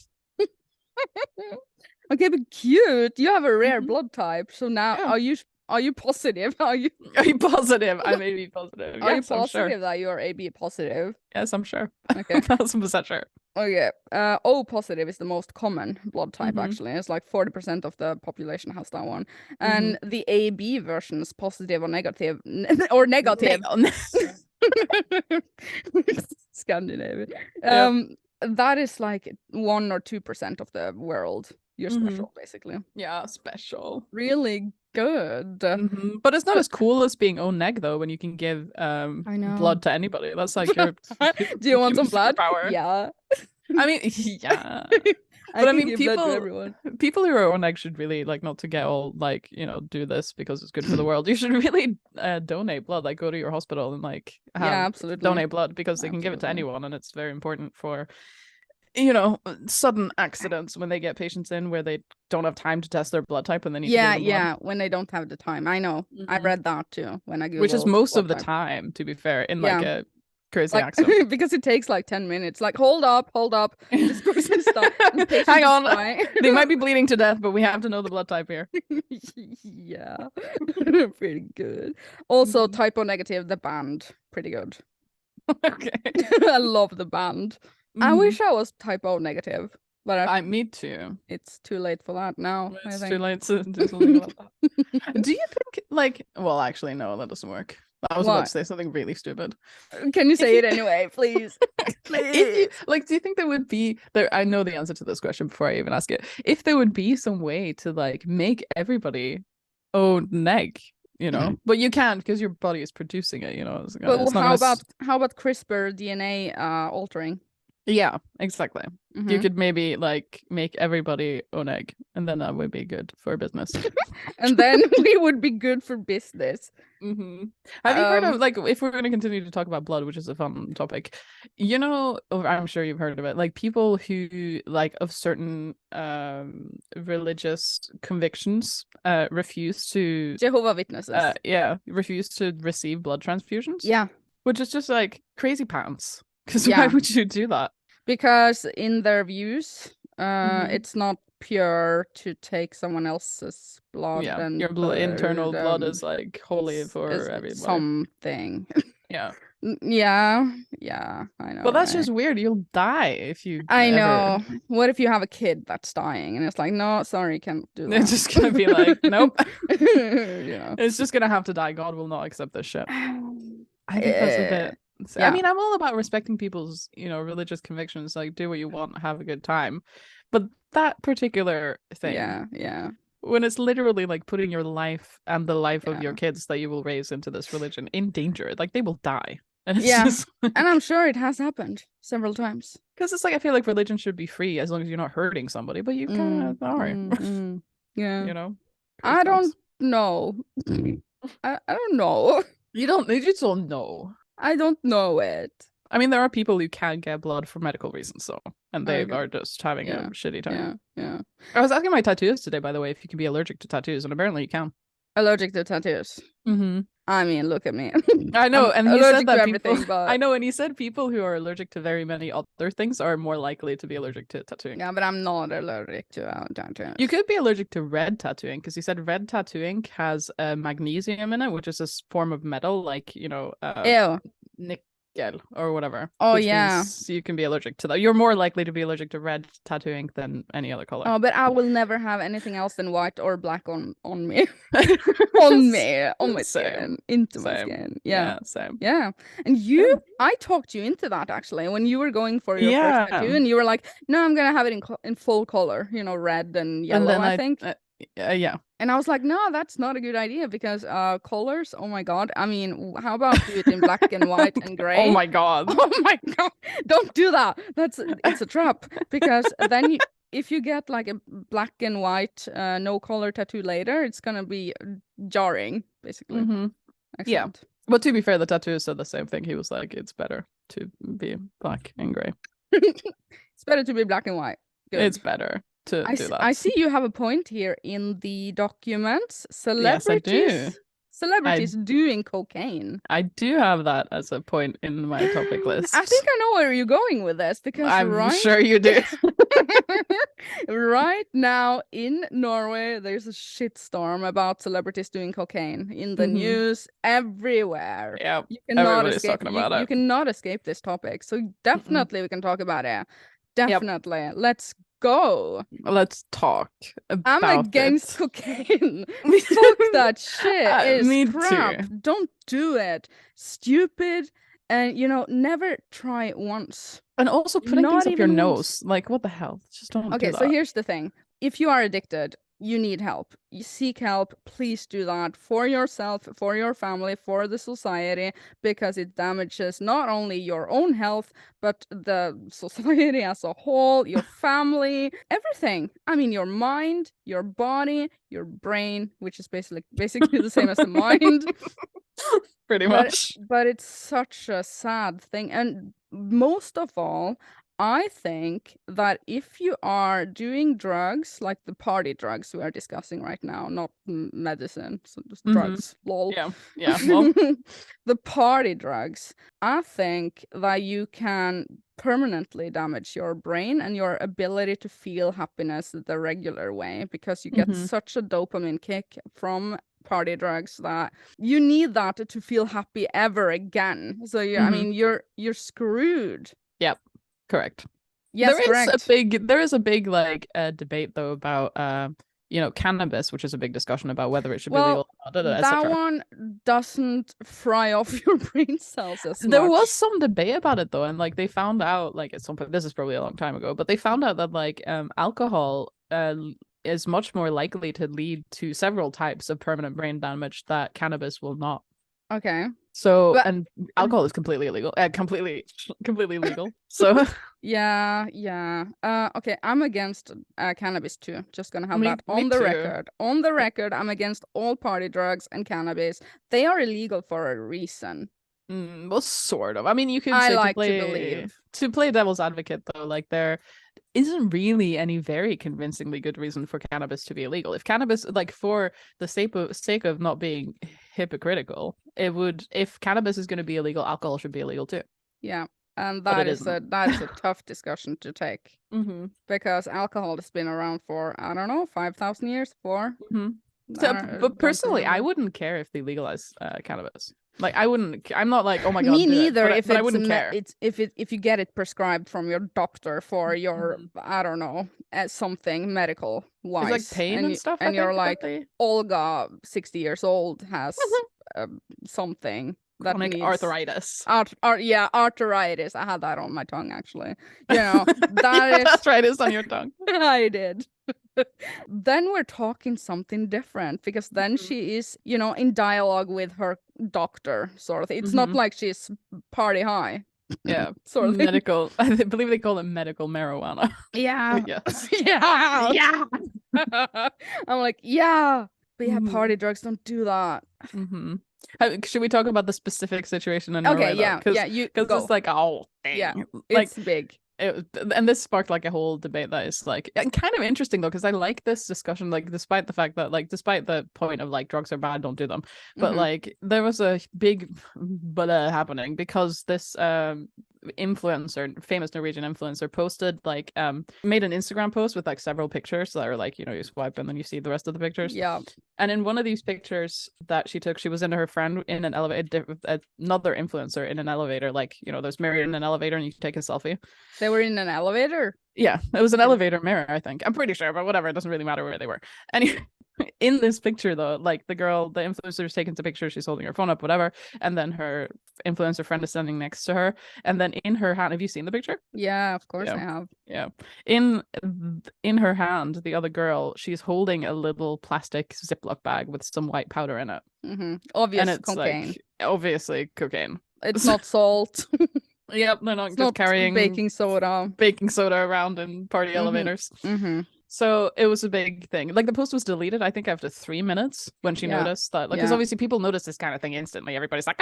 Okay, but cute. You have a rare blood type. So now are you positive? Are you positive? I'm AB positive. Are you positive that you are AB positive? Yes, I'm sure. Okay. 1,000% sure. Okay. O positive is the most common blood type, actually. It's like 40% of the population has that one. And the AB version is positive or negative. Or negative. Scandinavian. That is like 1 or 2% of the world. You're special, basically. Yeah, special. Really good. But it's not as cool as being O neg, though, when you can give blood to anybody. That's like your Do you want some blood? Power. Yeah. I mean, yeah. But I mean, people who are O neg should really, like, not to get all like, do this because it's good for the world. You should really donate blood. Like, go to your hospital and like absolutely donate blood, because they can give it to anyone, and it's very important for sudden accidents when they get patients in where they don't have time to test their blood type, and then when they don't have the time. I know. I read that too when I Googled, which is most of the time, to be fair, in like a crazy accident. Because it takes like 10 minutes. Like, hold up. This person hang on. They might be bleeding to death, but we have to know the blood type here. Yeah. Pretty good. Also, typo negative, the band. Pretty good. Okay. I love the band. I wish I was typo negative, but me too. It's too late for that now. It's too late to do something about that. Do you think, like, well, actually, no, that doesn't work. I was about to say something really stupid. Can you say it anyway, please? Please. Do you think there would be there? I know the answer to this question before I even ask it. If there would be some way to like make everybody O neg, but you can't because your body is producing it. But how about CRISPR DNA altering? Yeah, exactly. You could maybe like make everybody O neg, and then that would be good for business. And then we would be good for business. Have you heard of, like, if we're going to continue to talk about blood, which is a fun topic, I'm sure you've heard of it, like people who like of certain religious convictions refuse to Jehovah's Witnesses. Refuse to receive blood transfusions. Yeah, which is just like crazy pants. Because why would you do that? Because in their views, it's not pure to take someone else's blood. Yeah, your internal blood is like holy for everybody. Something. Yeah. Yeah, I know. Well, that's just weird. You'll die if you I know. What if you have a kid that's dying and it's like, no, sorry, can't do that. It's just gonna be like, nope. You It's just gonna have to die. God will not accept this shit. I think that's a bit. Yeah. I mean, I'm all about respecting people's, religious convictions. Like, do what you want, have a good time. But that particular thing, yeah. When it's literally like putting your life and the life of your kids that you will raise into this religion in danger, like they will die. And it's just like... and I'm sure it has happened several times. Because it's like I feel like religion should be free as long as you're not hurting somebody, but you kind of are. Yeah. I don't know. I don't know. You just don't know. I don't know it. I mean, there are people who can't get blood for medical reasons, and they are just having a shitty time. Yeah. I was asking my tattooist today, by the way, if you can be allergic to tattoos, and apparently you can. Allergic to tattoos. I mean, look at me. I know, and he said that people. But... I know, and he said people who are allergic to very many other things are more likely to be allergic to tattooing. Yeah, but I'm not allergic to tattoos. You could be allergic to red tattooing because he said red tattooing has magnesium in it, which is a form of metal, like Ew. Nickel or whatever. Oh yeah, you can be allergic to that. You're more likely to be allergic to red tattooing than any other color. Oh, but I will never have anything else than white or black on me. on my skin, into my skin. Yeah, same. Yeah, and I talked you into that actually when you were going for your first tattoo, and you were like, "No, I'm gonna have it in full color, red and yellow." And then I think. Yeah. And I was like, no, that's not a good idea because colors, oh my god. I mean, how about do it in black and white and gray? Oh my god. Oh my god. Don't do that. It's a trap because then if you get like a black and white no color tattoo later, it's gonna be jarring, basically. Yeah. But to be fair, the tattoo said the same thing. He was like, it's better to be black and gray. It's better to be black and white. Good. It's better. I see you have a point here in the documents. Celebrities. Yes, I do. Celebrities doing cocaine. I do have that as a point in my topic list. I think I know where you're going with this because I'm sure you do. Right now in Norway, there's a shitstorm about celebrities doing cocaine in the news everywhere. Yeah, you cannot escape. You cannot escape this topic. So definitely we can talk about it. Definitely. Yep. Let's go. Let's talk about I'm against cocaine. Fuck that shit. It's crap. Too. Don't do it. Stupid. And never try once. And also putting things up your nose. Like, what the hell? Just don't do that. Okay, so here's the thing. If you are addicted, you need help. You seek help. Please do that for yourself, for your family, for the society, because it damages not only your own health, but the society as a whole, your family, everything. I mean, your mind, your body, your brain, which is basically the same as the mind. Pretty much. But it's such a sad thing. And most of all, I think that if you are doing drugs, like the party drugs we are discussing right now, not medicine, so just drugs, lol. Yeah, lol. The party drugs, I think that you can permanently damage your brain and your ability to feel happiness the regular way because you get such a dopamine kick from party drugs that you need that to feel happy ever again. So I mean, you're screwed. Yep. Correct. Yes, there is a big like debate though about cannabis, which is a big discussion about whether it should be legal. That one doesn't fry off your brain cells as much. There was some debate about it though, and like they found out like at some point, this is probably a long time ago, but they found out that like alcohol is much more likely to lead to several types of permanent brain damage that cannabis will not. Okay. So, and alcohol is completely illegal. Completely legal. So yeah. Okay, I'm against cannabis too. Just gonna have that on the record. On the record, I'm against all party drugs and cannabis. They are illegal for a reason. Well, sort of. I mean, you could say to play devil's advocate though, like there isn't really any very convincingly good reason for cannabis to be illegal. If cannabis, like for the sake of not being hypocritical, if cannabis is going to be illegal, alcohol should be illegal too. Yeah, and that's a tough discussion to take because alcohol has been around for 5,000 years. But personally, I wouldn't care if they legalize cannabis. Like I'm not like, oh my god, me neither. but I wouldn't care. If you get it prescribed from your doctor for your I don't know, something medical wise, it's like pain and stuff. And you're like Olga, 60 years old, has something that chronic needs arthritis. Arthritis. I had that on my tongue actually. You know, that is arthritis on your tongue. I did. Then we're talking something different because then she is, you know, in dialogue with her doctor sort of thing. It's not like she's party high. Yeah, sort of medical. I believe they call it medical marijuana. Yeah. Yes. Yeah. I'm like, yeah, but yeah, party drugs don't do that. Should we talk about the specific situation in Norway? Okay, yeah, because it's like a whole thing. Yeah, like, it's big. And this sparked like a whole debate that is like kind of interesting though, because I like this discussion, like despite the fact that like despite the point of like drugs are bad, don't do them, but like there was a big happening because this influencer, famous Norwegian influencer, posted like made an Instagram post with like several pictures that are like, you know, you swipe and then you see the rest of the pictures. Yeah. And in one of these pictures that she took, she was in her friend in an elevator, another influencer in an elevator, like, you know, there's mirror in an elevator and you can take a selfie. They were in an elevator? Yeah, it was an elevator mirror, I think. I'm pretty sure, but whatever, it doesn't really matter where they were. Anyway, in this picture though, like the influencer is taking the picture, she's holding her phone up, whatever, and then her influencer friend is standing next to her, and then in her hand, have you seen the picture? Yeah, of course I have. Yeah, in her hand, the other girl, she's holding a little plastic Ziploc bag with some white powder in it. Obvious, and it's cocaine. Like, obviously cocaine. It's not salt. Yep, they're not just carrying baking soda around in party elevators. So it was a big thing. Like the post was deleted, I think, after 3 minutes when she noticed that. Like, because obviously people notice this kind of thing instantly. Everybody's like,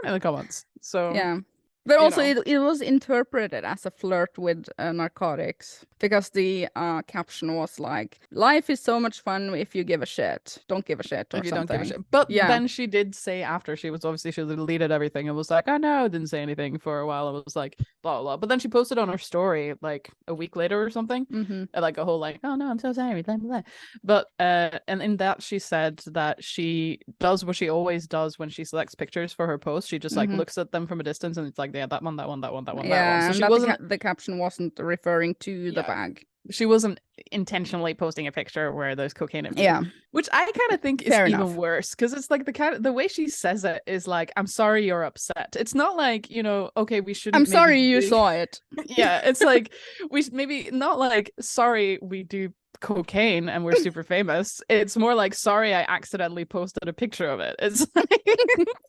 in the comments. So yeah. But also it was interpreted as a flirt with narcotics because the caption was like, life is so much fun if you give a shit. Don't give a shit or if you something. Don't give a shit. But then she did say after she deleted everything and was like, oh no, didn't say anything for a while. It was like, blah, blah. But then she posted on her story like a week later or something. Like a whole like, oh no, I'm so sorry. Blah, blah, blah. But and in that she said that she does what she always does when she selects pictures for her post. She just like looks at them from a distance and it's like, yeah, that one. Yeah, so she wasn't. The caption wasn't referring to the bag. She wasn't intentionally posting a picture where there's cocaine in it. Yeah, which I kind of think is even worse because it's like the way she says it is like, I'm sorry you're upset. It's not like, you know, okay, we shouldn't. I'm sorry you saw it. Yeah, it's like we maybe not like sorry we do cocaine and we're super famous. It's more like sorry I accidentally posted a picture of it. It's like,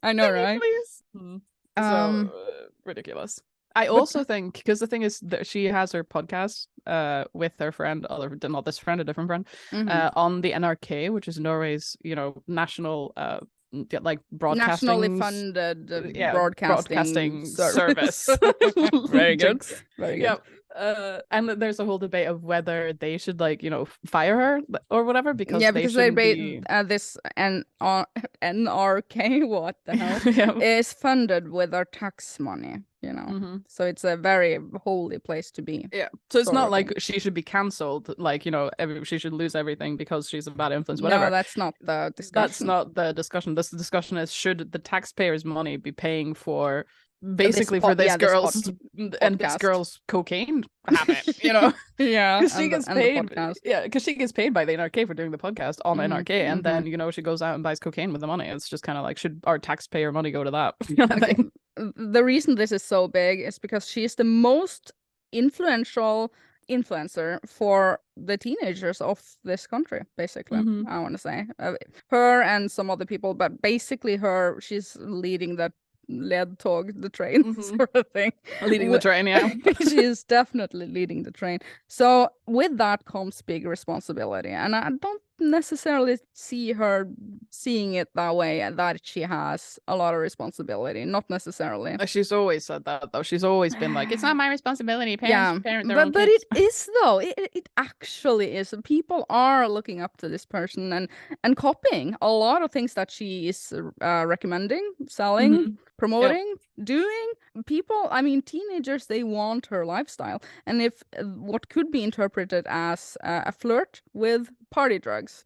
I know, right? Please. So ridiculous. I also think because the thing is that she has her podcast with her friend, not this friend, a different friend, on the NRK, which is Norway's, you know, national like broadcasting, nationally funded broadcasting service. Very good. Very good. Yep. And there's a whole debate of whether they should, like, you know, fire her or whatever because they this NRK, what the hell, is funded with our tax money, you know. So it's a very holy place to be. Yeah. So it's not like she should be cancelled, like, you know, she should lose everything because she's a bad influence, whatever. No, that's not the discussion. That's not the discussion. The discussion is, should the taxpayers' money be paying for basically for this girl's cocaine habit, you know? Yeah, because she gets paid. Yeah, because she gets paid by the NRK for doing the podcast on NRK, and then, you know, she goes out and buys cocaine with the money. It's just kind of like, should our taxpayer money go to that? Okay. The reason this is so big is because she is the most influential influencer for the teenagers of this country, basically. I want to say her and some other people, but basically she's leading the the train sort of thing. Leading the train, yeah. She is definitely leading the train. So with that comes big responsibility, and I don't necessarily see her seeing it that way, that she has a lot of responsibility. Not necessarily. She's always said that though. She's always been like, it's not my responsibility. Parent but it is though. It actually is. People are looking up to this person and copying a lot of things that she is recommending, selling, promoting, doing. People, I mean, teenagers, they want her lifestyle, and if what could be interpreted as a flirt with party drugs,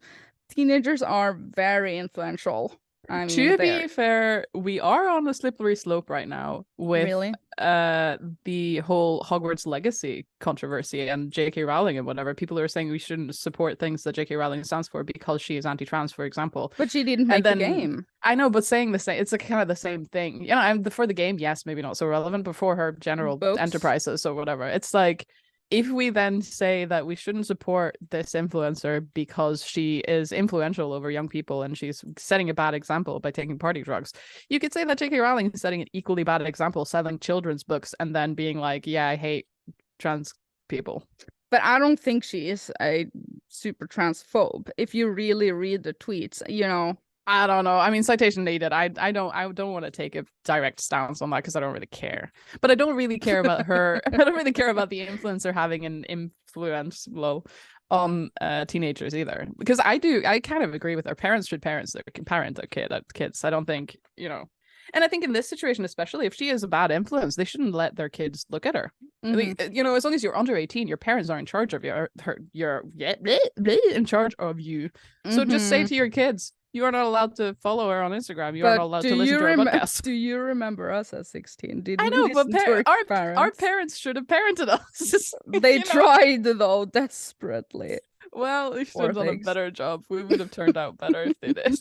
teenagers are very influential I mean, to be fair, we are on a slippery slope right now with the whole Hogwarts Legacy controversy and J.K. Rowling and whatever. People are saying we shouldn't support things that J.K. Rowling stands for because she is anti-trans, for example. But she didn't make the game. I know, but saying the same, it's kind of the same thing. You know, for the game, yes, maybe not so relevant, but for her general enterprises or whatever, it's like, if we then say that we shouldn't support this influencer because she is influential over young people and she's setting a bad example by taking party drugs, you could say that J.K. Rowling is setting an equally bad example selling children's books and then being like, yeah, I hate trans people. But I don't think she is a super transphobe. If you really read the tweets, you know. I don't know. I mean, citation needed. I don't want to take a direct stance on that because I don't really care. But I don't really care about her. I don't really care about the influencer having an influence on teenagers either. Because I kind of agree with her. Parents should parent their kids. I don't think, you know. And I think in this situation, especially if she is a bad influence, they shouldn't let their kids look at her. Mm-hmm. You know, as long as you're under 18, your parents are in charge of you're in charge of you. So just say to your kids, you are not allowed to follow her on Instagram. You are not allowed to listen to her podcast. Do you remember us at 16? I know, but our parents should have parented us. They tried, though, desperately. Well, we should have done a better job. We would have turned out better if they did.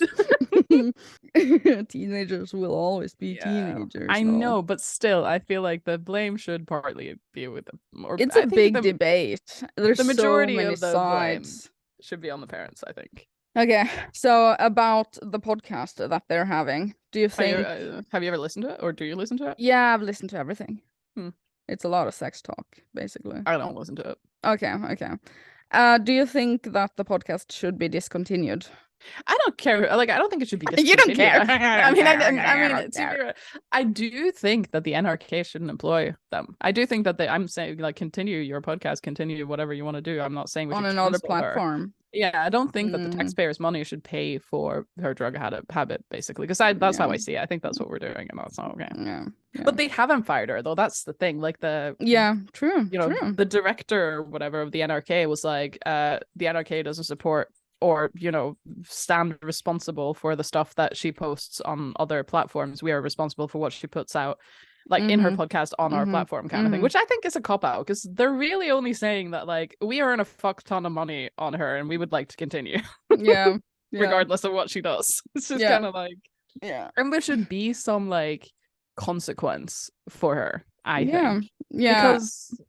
Teenagers will always be teenagers. I know, but still, I feel like the blame should partly be with them. It's a big debate. There's the majority so many of the sides. Should be on the parents, I think. Okay, so about the podcast that they're having, do you think... Have you ever listened to it, or do you listen to it? Yeah, I've listened to everything. It's a lot of sex talk, basically. I don't listen to it. Okay. Do you think that the podcast should be discontinued? I don't care. Like, I don't think it should be discontinued. You don't care. I do think that the NRK shouldn't employ them. I do think that I'm saying, like, continue your podcast, continue whatever you want to do. I'm not saying we on another platform. Her. Yeah, I don't think that the taxpayers' money should pay for her drug habit, basically, because that's how I see it. I think that's what we're doing, and that's not okay. Yeah. But they haven't fired her, though. That's the thing. Like true. You know, the director or whatever of the NRK was like, the NRK doesn't support or, you know, stand responsible for the stuff that she posts on other platforms. We are responsible for what she puts out, like in her podcast on our platform kind of thing, which I think is a cop-out, because they're really only saying that, like, we earn a fuck ton of money on her and we would like to continue. Yeah. Regardless of what she does. It's just kind of like, and there should be some, like, consequence for her, I think. Yeah. Because,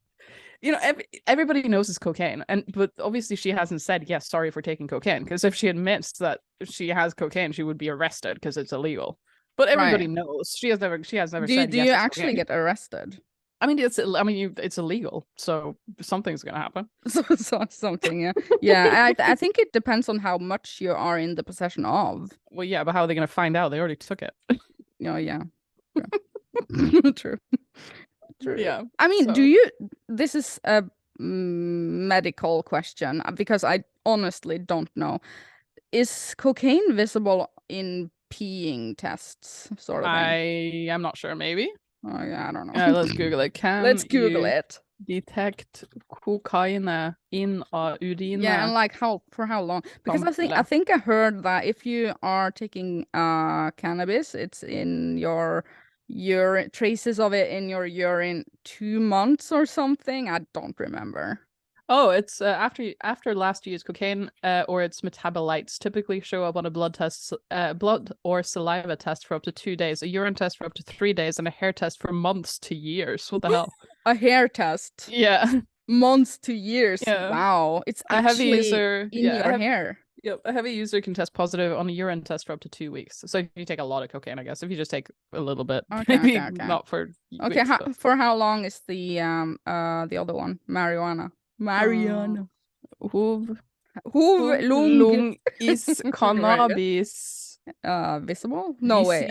you know, everybody knows it's cocaine, but obviously she hasn't said, yes, sorry for taking cocaine, because if she admits that she has cocaine, she would be arrested because it's illegal. But everybody knows she has never said. Do you actually get arrested? I mean, it's illegal, so something's gonna happen. So something, yeah. I think it depends on how much you are in the possession of. Well, yeah, but how are they gonna find out? They already took it. Oh, yeah. True. Yeah. I mean, this is a medical question, because I honestly don't know. Is cocaine visible in peeing tests, sort of thing? I am not sure, maybe. Oh, yeah, I don't know. Let's Google it. Let's Google it. Detect cocaine in urine? Yeah, and like for how long? Because I think I heard that if you are taking cannabis, it's in your urine, traces of it in your urine 2 months or something. I don't remember. Oh, it's after last used cocaine or its metabolites typically show up on a blood or saliva test for up to 2 days, a urine test for up to 3 days, and a hair test for months to years. What the hell? A hair test? Yeah. Months to years. Yeah. Wow. It's actually in your hair. Yep, a heavy user can test positive on a urine test for up to 2 weeks. So if you take a lot of cocaine, I guess. If you just take a little bit, maybe not for weeks, for how long is the other one? Marijuana. Lung is cannabis visible? No way.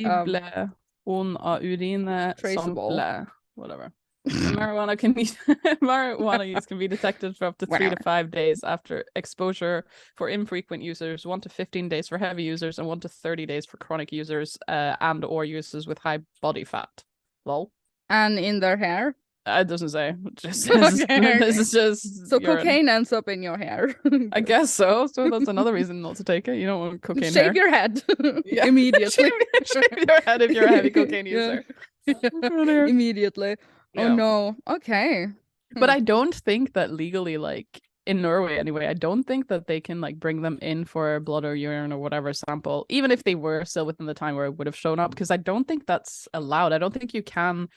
Un urine traceable. Sample, whatever. Marijuana use can be detected for up to 3 to 5 days after exposure for infrequent users, 1 to 15 days for heavy users, and 1 to 30 days for chronic users and or users with high body fat. Lol. And in their hair? It doesn't say. It just says, Okay. This is just so cocaine ends up in your hair. I guess so. So that's another reason not to take it. You don't want cocaine Shave hair. your head immediately. shave your head if you're a heavy cocaine user. Immediately. Oh no. Okay. But I don't think that legally, like in Norway anyway, I don't think that they can like bring them in for blood or urine or whatever sample, even if they were still within the time where it would have shown up, because I don't think that's allowed. I don't think you can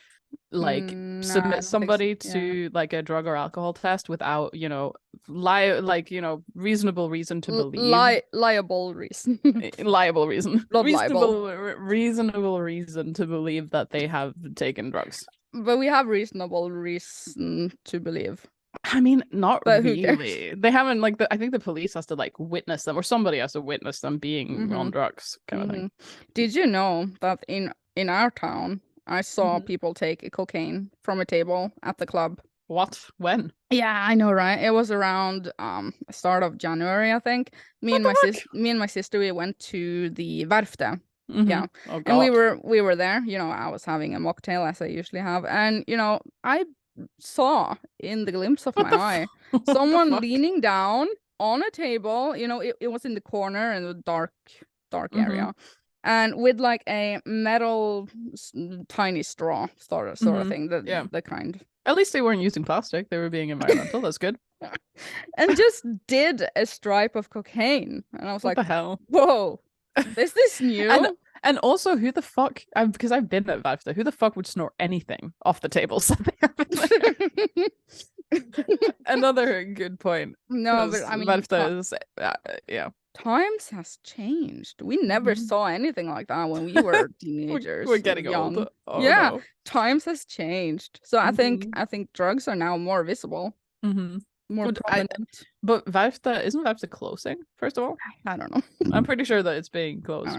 like submit somebody to like a drug or alcohol test without, you know, reasonable reason to believe. Liable reason. Liable reason. Reasonable reason to believe that they have taken drugs. But we have reasonable reason to believe. I mean, not really. They haven't like I think the police has to like witness them, or somebody has to witness them being on drugs, kind of thing. Did you know that in our town, I saw people take cocaine from a table at the club? What? When? Yeah, I know, right? It was around start of January, I think. Me and my sister, we went to the Verfte. Yeah. Oh, and we were there, you know, I was having a mocktail as I usually have, and you know, I saw in the glimpse of my eye someone leaning down on a table, you know, it was in the corner in the dark area, and with like a metal tiny straw sort of thing, the kind. At least they weren't using plastic, they were being environmental. That's good. And just did a stripe of cocaine, and I was what like, the hell? Whoa. Is this new? And also, who the fuck? Because I've been at Vivta. Who the fuck would snort anything off the table? Another good point. No, but I mean, Vivta is times has changed. We never saw anything like that when we were teenagers. We're getting young. Old. Oh, yeah, no. Times has changed. So I think drugs are now more visible. More prominent. But isn't Vivta closing, first of all? I don't know. I'm pretty sure that it's being closed.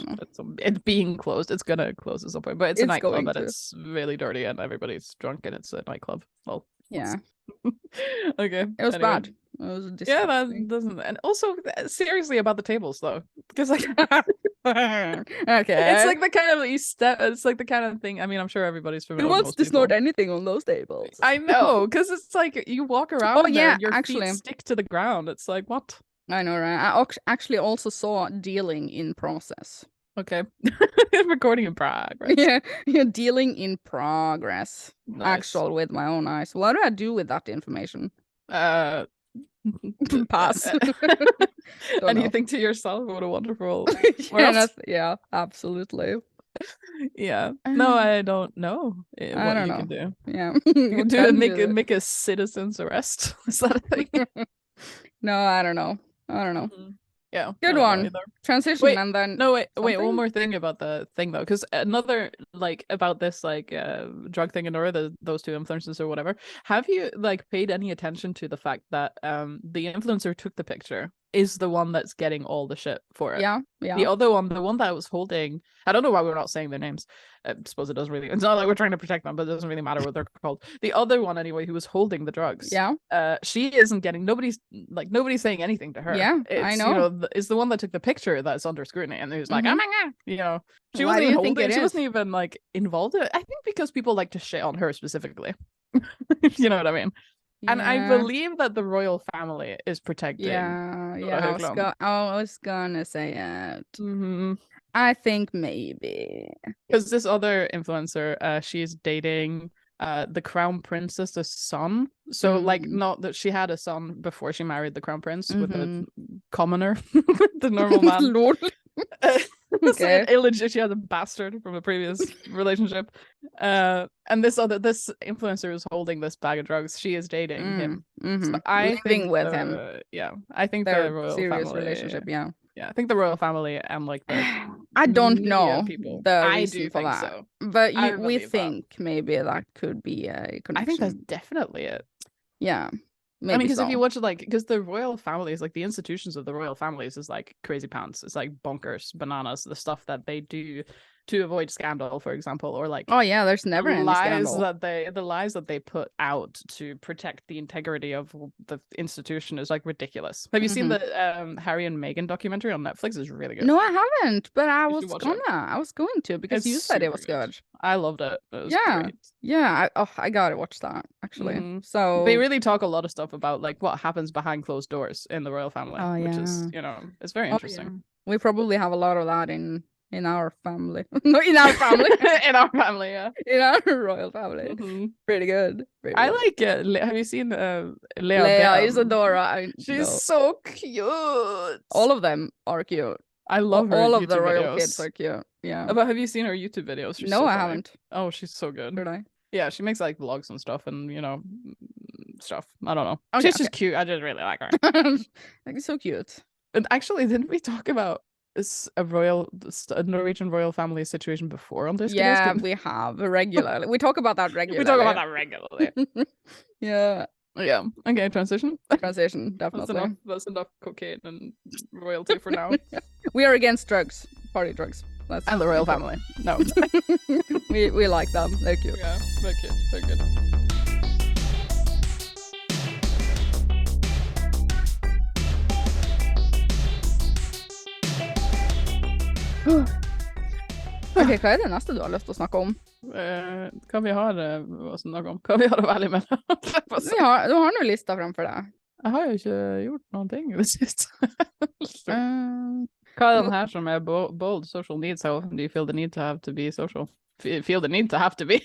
It's being closed. It's gonna close at some point. But it's a nightclub and it's really dirty and everybody's drunk and it's a nightclub. Well, yeah. Okay. It was bad. It was that doesn't. And also, seriously about the tables though, because like, okay, it's like the kind of It's like the kind of thing. I mean, I'm sure everybody's familiar. Who wants to snort anything on those tables? I know, because it's like you walk around. Oh yeah, and your feet stick to the ground. It's like what? I know, right? I actually also saw dealing in process. Okay, recording in progress. Yeah, dealing in progress. Nice. Actual with my own eyes. What do I do with that information? Pass. And you think to yourself, what a wonderful yeah, absolutely. Yeah. No, I don't know what you can do. Yeah. You make a citizen's arrest. Is that a thing? No, I don't know. Yeah. Good one. Transition. Wait, and then wait, one more thing about the thing though, because another like about this like drug thing in Norway, those two influencers or whatever. Have you like paid any attention to the fact that the influencer took the picture is the one that's getting all the shit for it? Yeah. The other one, the one that was holding, I don't know why we're not saying their names. I suppose it doesn't really. It's not like we're trying to protect them, but it doesn't really matter what they're called. The other one, anyway, who was holding the drugs. Yeah. She isn't getting. Nobody's saying anything to her. Yeah, I know. You know, it's the one that took the picture that's under scrutiny, and who's like, oh my god, you know, she Why wasn't even holding. She wasn't even like involved in it. I think because people like to shit on her specifically. You know what I mean? Yeah. And I believe that the royal family is protecting. Yeah. I was gonna say it. I think maybe because this other influencer, she's dating the crown princess's son. So like, not that she had a son before she married the crown prince with a commoner, the normal man. Lord. Okay. She has a bastard from a previous relationship. And this influencer is holding this bag of drugs. She is dating him. So I think with him. Yeah, I think their the royal serious family, relationship. Yeah. Yeah, I think the royal family and like the I don't know people. The reason for that. So. But we think maybe that could be a connection. I think that's definitely it. Yeah. Maybe I mean, because if you watch like, because the royal families, like the institutions of the royal families is like crazy pants. It's like bonkers, bananas, the stuff that they do to avoid scandal, for example, or like oh yeah, there's never any scandal. The lies that they put out to protect the integrity of the institution is like ridiculous. Have you seen the Harry and Meghan documentary on Netflix? It's really good. No, I haven't, but I was going to because you said it was good. I loved it. It was great. Yeah, I gotta watch that actually. So they really talk a lot of stuff about like what happens behind closed doors in the royal family, which is, you know, it's very interesting. Yeah. We probably have a lot of that in our family. No, in our family. In our family, yeah. In our royal family. Pretty good. I like have you seen Leia Isadora? She's so cute. All of them are cute. I love her. All of the royal kids are cute. Yeah. But have you seen her YouTube videos? She's no, I haven't. Oh, she's so good. Did I? Yeah, she makes like vlogs and stuff, and you know, stuff. I don't know. Okay, she's just cute. I just really like her. Like, so cute. And actually, didn't we talk about a Norwegian royal family situation before on this? Yeah, we have regularly. We talk about that regularly. Yeah. Yeah. Okay, transition, definitely. That's enough cocaine and royalty for now. We are against drugs, party drugs. And the royal family. No. we like them. They're cute. Yeah, they're cute. They're good. Ok, hva er det neste du har lyst til å snakke om? Hva vi har å snakke om? Hva vi har å velge med? Du har noe lista fremfor deg. Jeg har jo ikke gjort noen ting i det siste. Hva er den her som er bold social needs? How often do you feel the need to have to be social? Feel the need to have to be?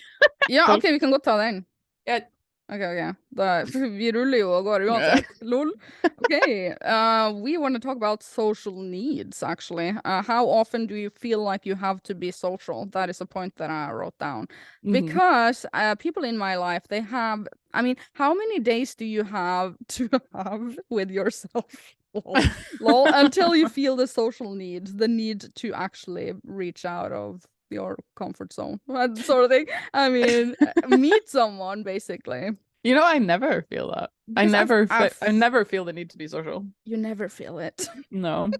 Ja, ok, vi kan godt ta den. Yeah. Okay. Vi ruller jo og går uansett. Lol. Okay. We want to talk about social needs, actually. How often do you feel like you have to be social? That is a point that I wrote down. Because people in my life, they have... I mean, how many days do you have to have with yourself? Lol, until you feel the social needs, the need to actually reach out of your comfort zone, that sort of thing. I mean, meet someone, basically. You know, I never feel that. I never feel the need to be social. You never feel it. No.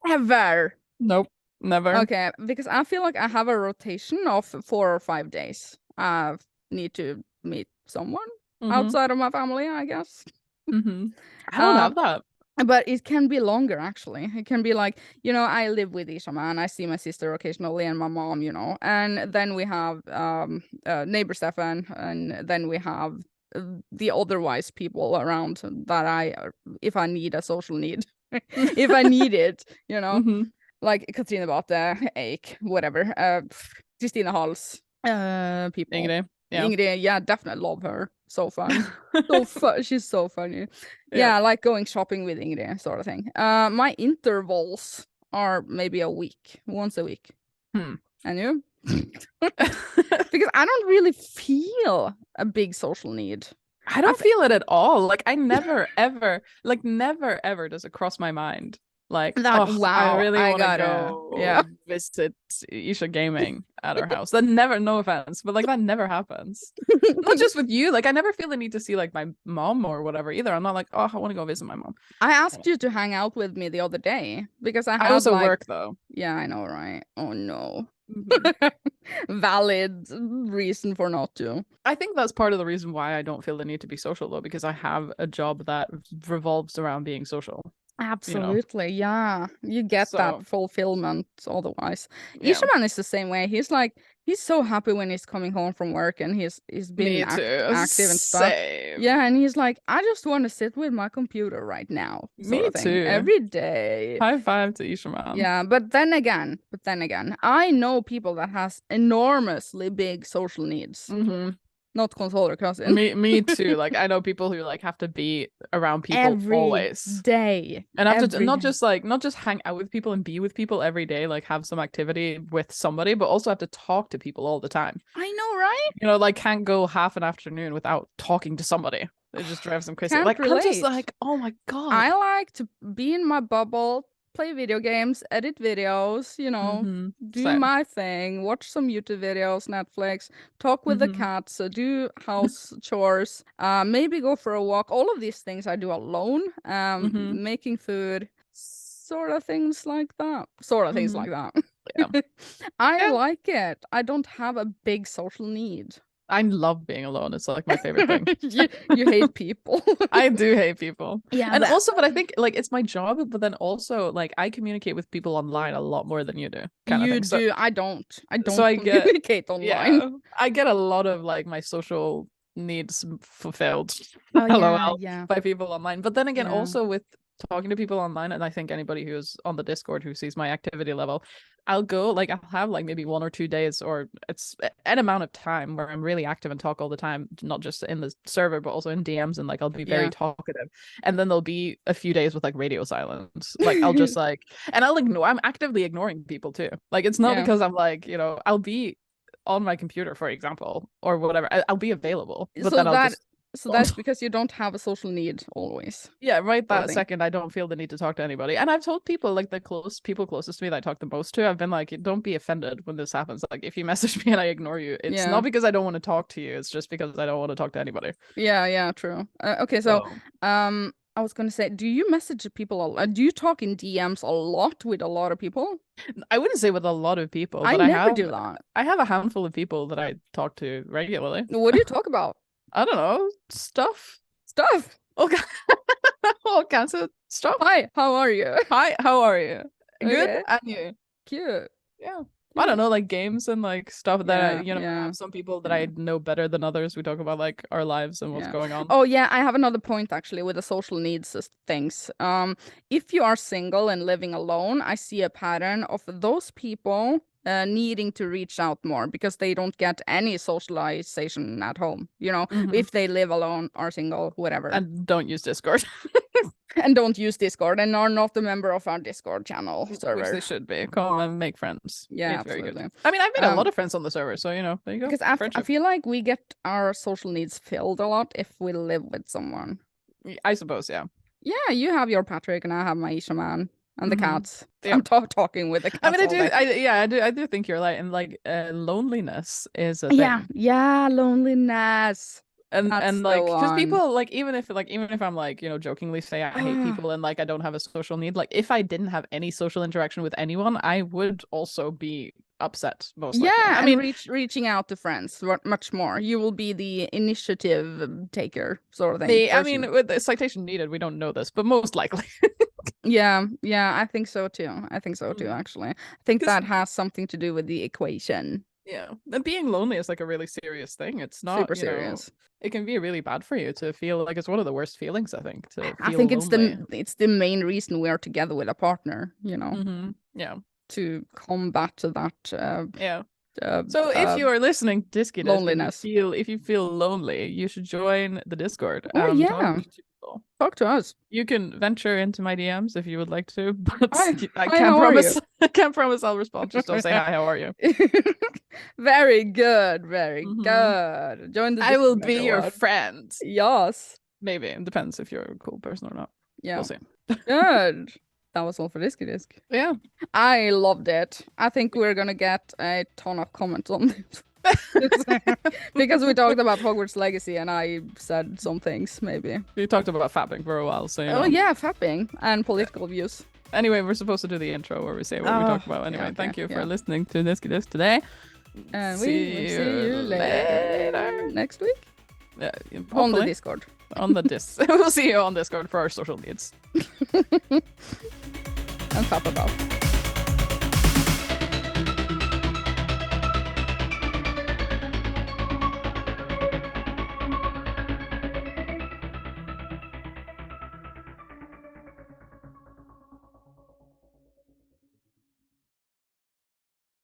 Ever. Nope. Never. Okay, because I feel like I have a rotation of 4 or 5 days. I need to meet someone outside of my family, I guess. I don't have that. But it can be longer, actually. It can be like, you know, I live with Ircha, and I see my sister occasionally and my mom, you know. And then we have neighbor Stefan, and then we have the otherwise people around that if I need a social need, if I need it, you know. Like Katrine Bate, Eik, whatever. Christina Hals, people. Ingrid, yeah, definitely love her. So fun. She's so funny. Yeah, like going shopping with Ingrid, sort of thing. My intervals are maybe once a week. And you? Because I don't really feel a big social need. I don't feel it at all. Like I never ever does it cross my mind. Like, I really want to go visit Isha Gaming at our house. No offense, but like that never happens. Not just with you. Like I never feel the need to see like my mom or whatever either. I'm not like, I want to go visit my mom. I asked you to hang out with me the other day because I also work though. Yeah, I know, right? Oh no. Valid reason for not to. I think that's part of the reason why I don't feel the need to be social though, because I have a job that revolves around being social. Absolutely, you know? Yeah, you get that fulfillment otherwise. Ishaman is the same way. He's so happy when he's coming home from work and he's been active and stuff. Same. Yeah, and he's like, I just want to sit with my computer right now. Me too. Every day. High five to Ishaman. Yeah, but then again, I know people that has enormously big social needs. Not console or cousin. Me too. Like I know people who like have to be around people always day, and have to not just hang out with people and be with people every day, like have some activity with somebody, but also have to talk to people all the time. I know, right? You know, like can't go half an afternoon without talking to somebody. It just drives them crazy. Can't like relate. I'm just like, oh my god. I like to be in my bubble, play video games, edit videos, you know, do my thing, watch some YouTube videos, Netflix, talk with the cats, do house chores, maybe go for a walk. All of these things I do alone, making food, sort of things like that. I like it. I don't have a big social need. I love being alone. It's like my favorite thing. you hate people. I do hate people. Yeah. And also, but I think like it's my job, but then also like I communicate with people online a lot more than you do. You do. So, I don't so I communicate online. Yeah, I get a lot of like my social needs fulfilled by people online. But then again, also with talking to people online, and I think anybody who's on the Discord who sees my activity level, I'll have like maybe 1 or 2 days, or it's an amount of time where I'm really active and talk all the time, not just in the server but also in DMs, and like I'll be very talkative, and then there'll be a few days with like radio silence. Like I'll just like, and I'm actively ignoring people too. Like it's not because I'm like, I'll be on my computer, for example, or whatever. I'll be available, but so then So that's because you don't have a social need always. Yeah, right that second, I don't feel the need to talk to anybody. And I've told people, like the people closest to me that I talk the most to, I've been like, don't be offended when this happens. Like if you message me and I ignore you, it's not because I don't want to talk to you. It's just because I don't want to talk to anybody. Yeah, true. Okay, so I was going to say, do you message people do you talk in DMs a lot with a lot of people? I wouldn't say with a lot of people, but I never do that. I have a handful of people that I talk to regularly. What do you talk about? I don't know, stuff. Okay. All kinds of stuff. Hi, how are you? Hi, how are you? Good, okay. and you? Cute. Yeah. I don't know, like games and like stuff that I have some people that I know better than others. We talk about like our lives and what's going on. Oh yeah, I have another point actually with the social needs things. If you are single and living alone, I see a pattern of those people needing to reach out more because they don't get any socialization at home, if they live alone or single, whatever. And don't use Discord. And don't use Discord and are not a member of our Discord channel server. Which they should be. Come and make friends. Yeah, it's absolutely. Very good. I mean, I've made a lot of friends on the server, so there you go. Because I feel like we get our social needs filled a lot if we live with someone. I suppose, yeah. Yeah, you have your Patrick and I have my Isha man. And the cats. I'm talking with the cats. I mean, I do think you're right. And like loneliness is a thing. Yeah, loneliness. And like, because people like even if I'm like jokingly say I hate people and like I don't have a social need, like if I didn't have any social interaction with anyone, I would also be upset most likely. I mean, reaching out to friends much more. You will be the initiative taker sort of thing. I mean, with the citation needed, we don't know this, but most likely. Yeah, I think so too. Actually. I think that has something to do with the equation. Yeah, and being lonely is like a really serious thing. It's not super serious. It can be really bad for you to feel like it's one of the worst feelings. I think lonely. It's the main reason we are together with a partner. Yeah. To combat that. So if you are listening to Diskydisk, loneliness. If you feel lonely, you should join the Discord. Talk to us. You can venture into my DMs if you would like to, but I can't promise I'll respond. Just don't say hi, how are you? Very good, very good. Join the Discord. I will be your friend. Yes. Maybe. It depends if you're a cool person or not. Yeah. We'll see. Good. That was all for Diskydisk. Yeah. I loved it. I think we're gonna get a ton of comments on this. Because we talked about Hogwarts Legacy and I said some things, maybe. We talked about fapping for a while, so fapping and political views. Anyway, we're supposed to do the intro where we say what we talk about. Anyway, thank you for listening to Diskydisk today. And we will see you later. Next week? Yeah, on the Discord. On the We'll see you on Discord for our social needs. And Fappable.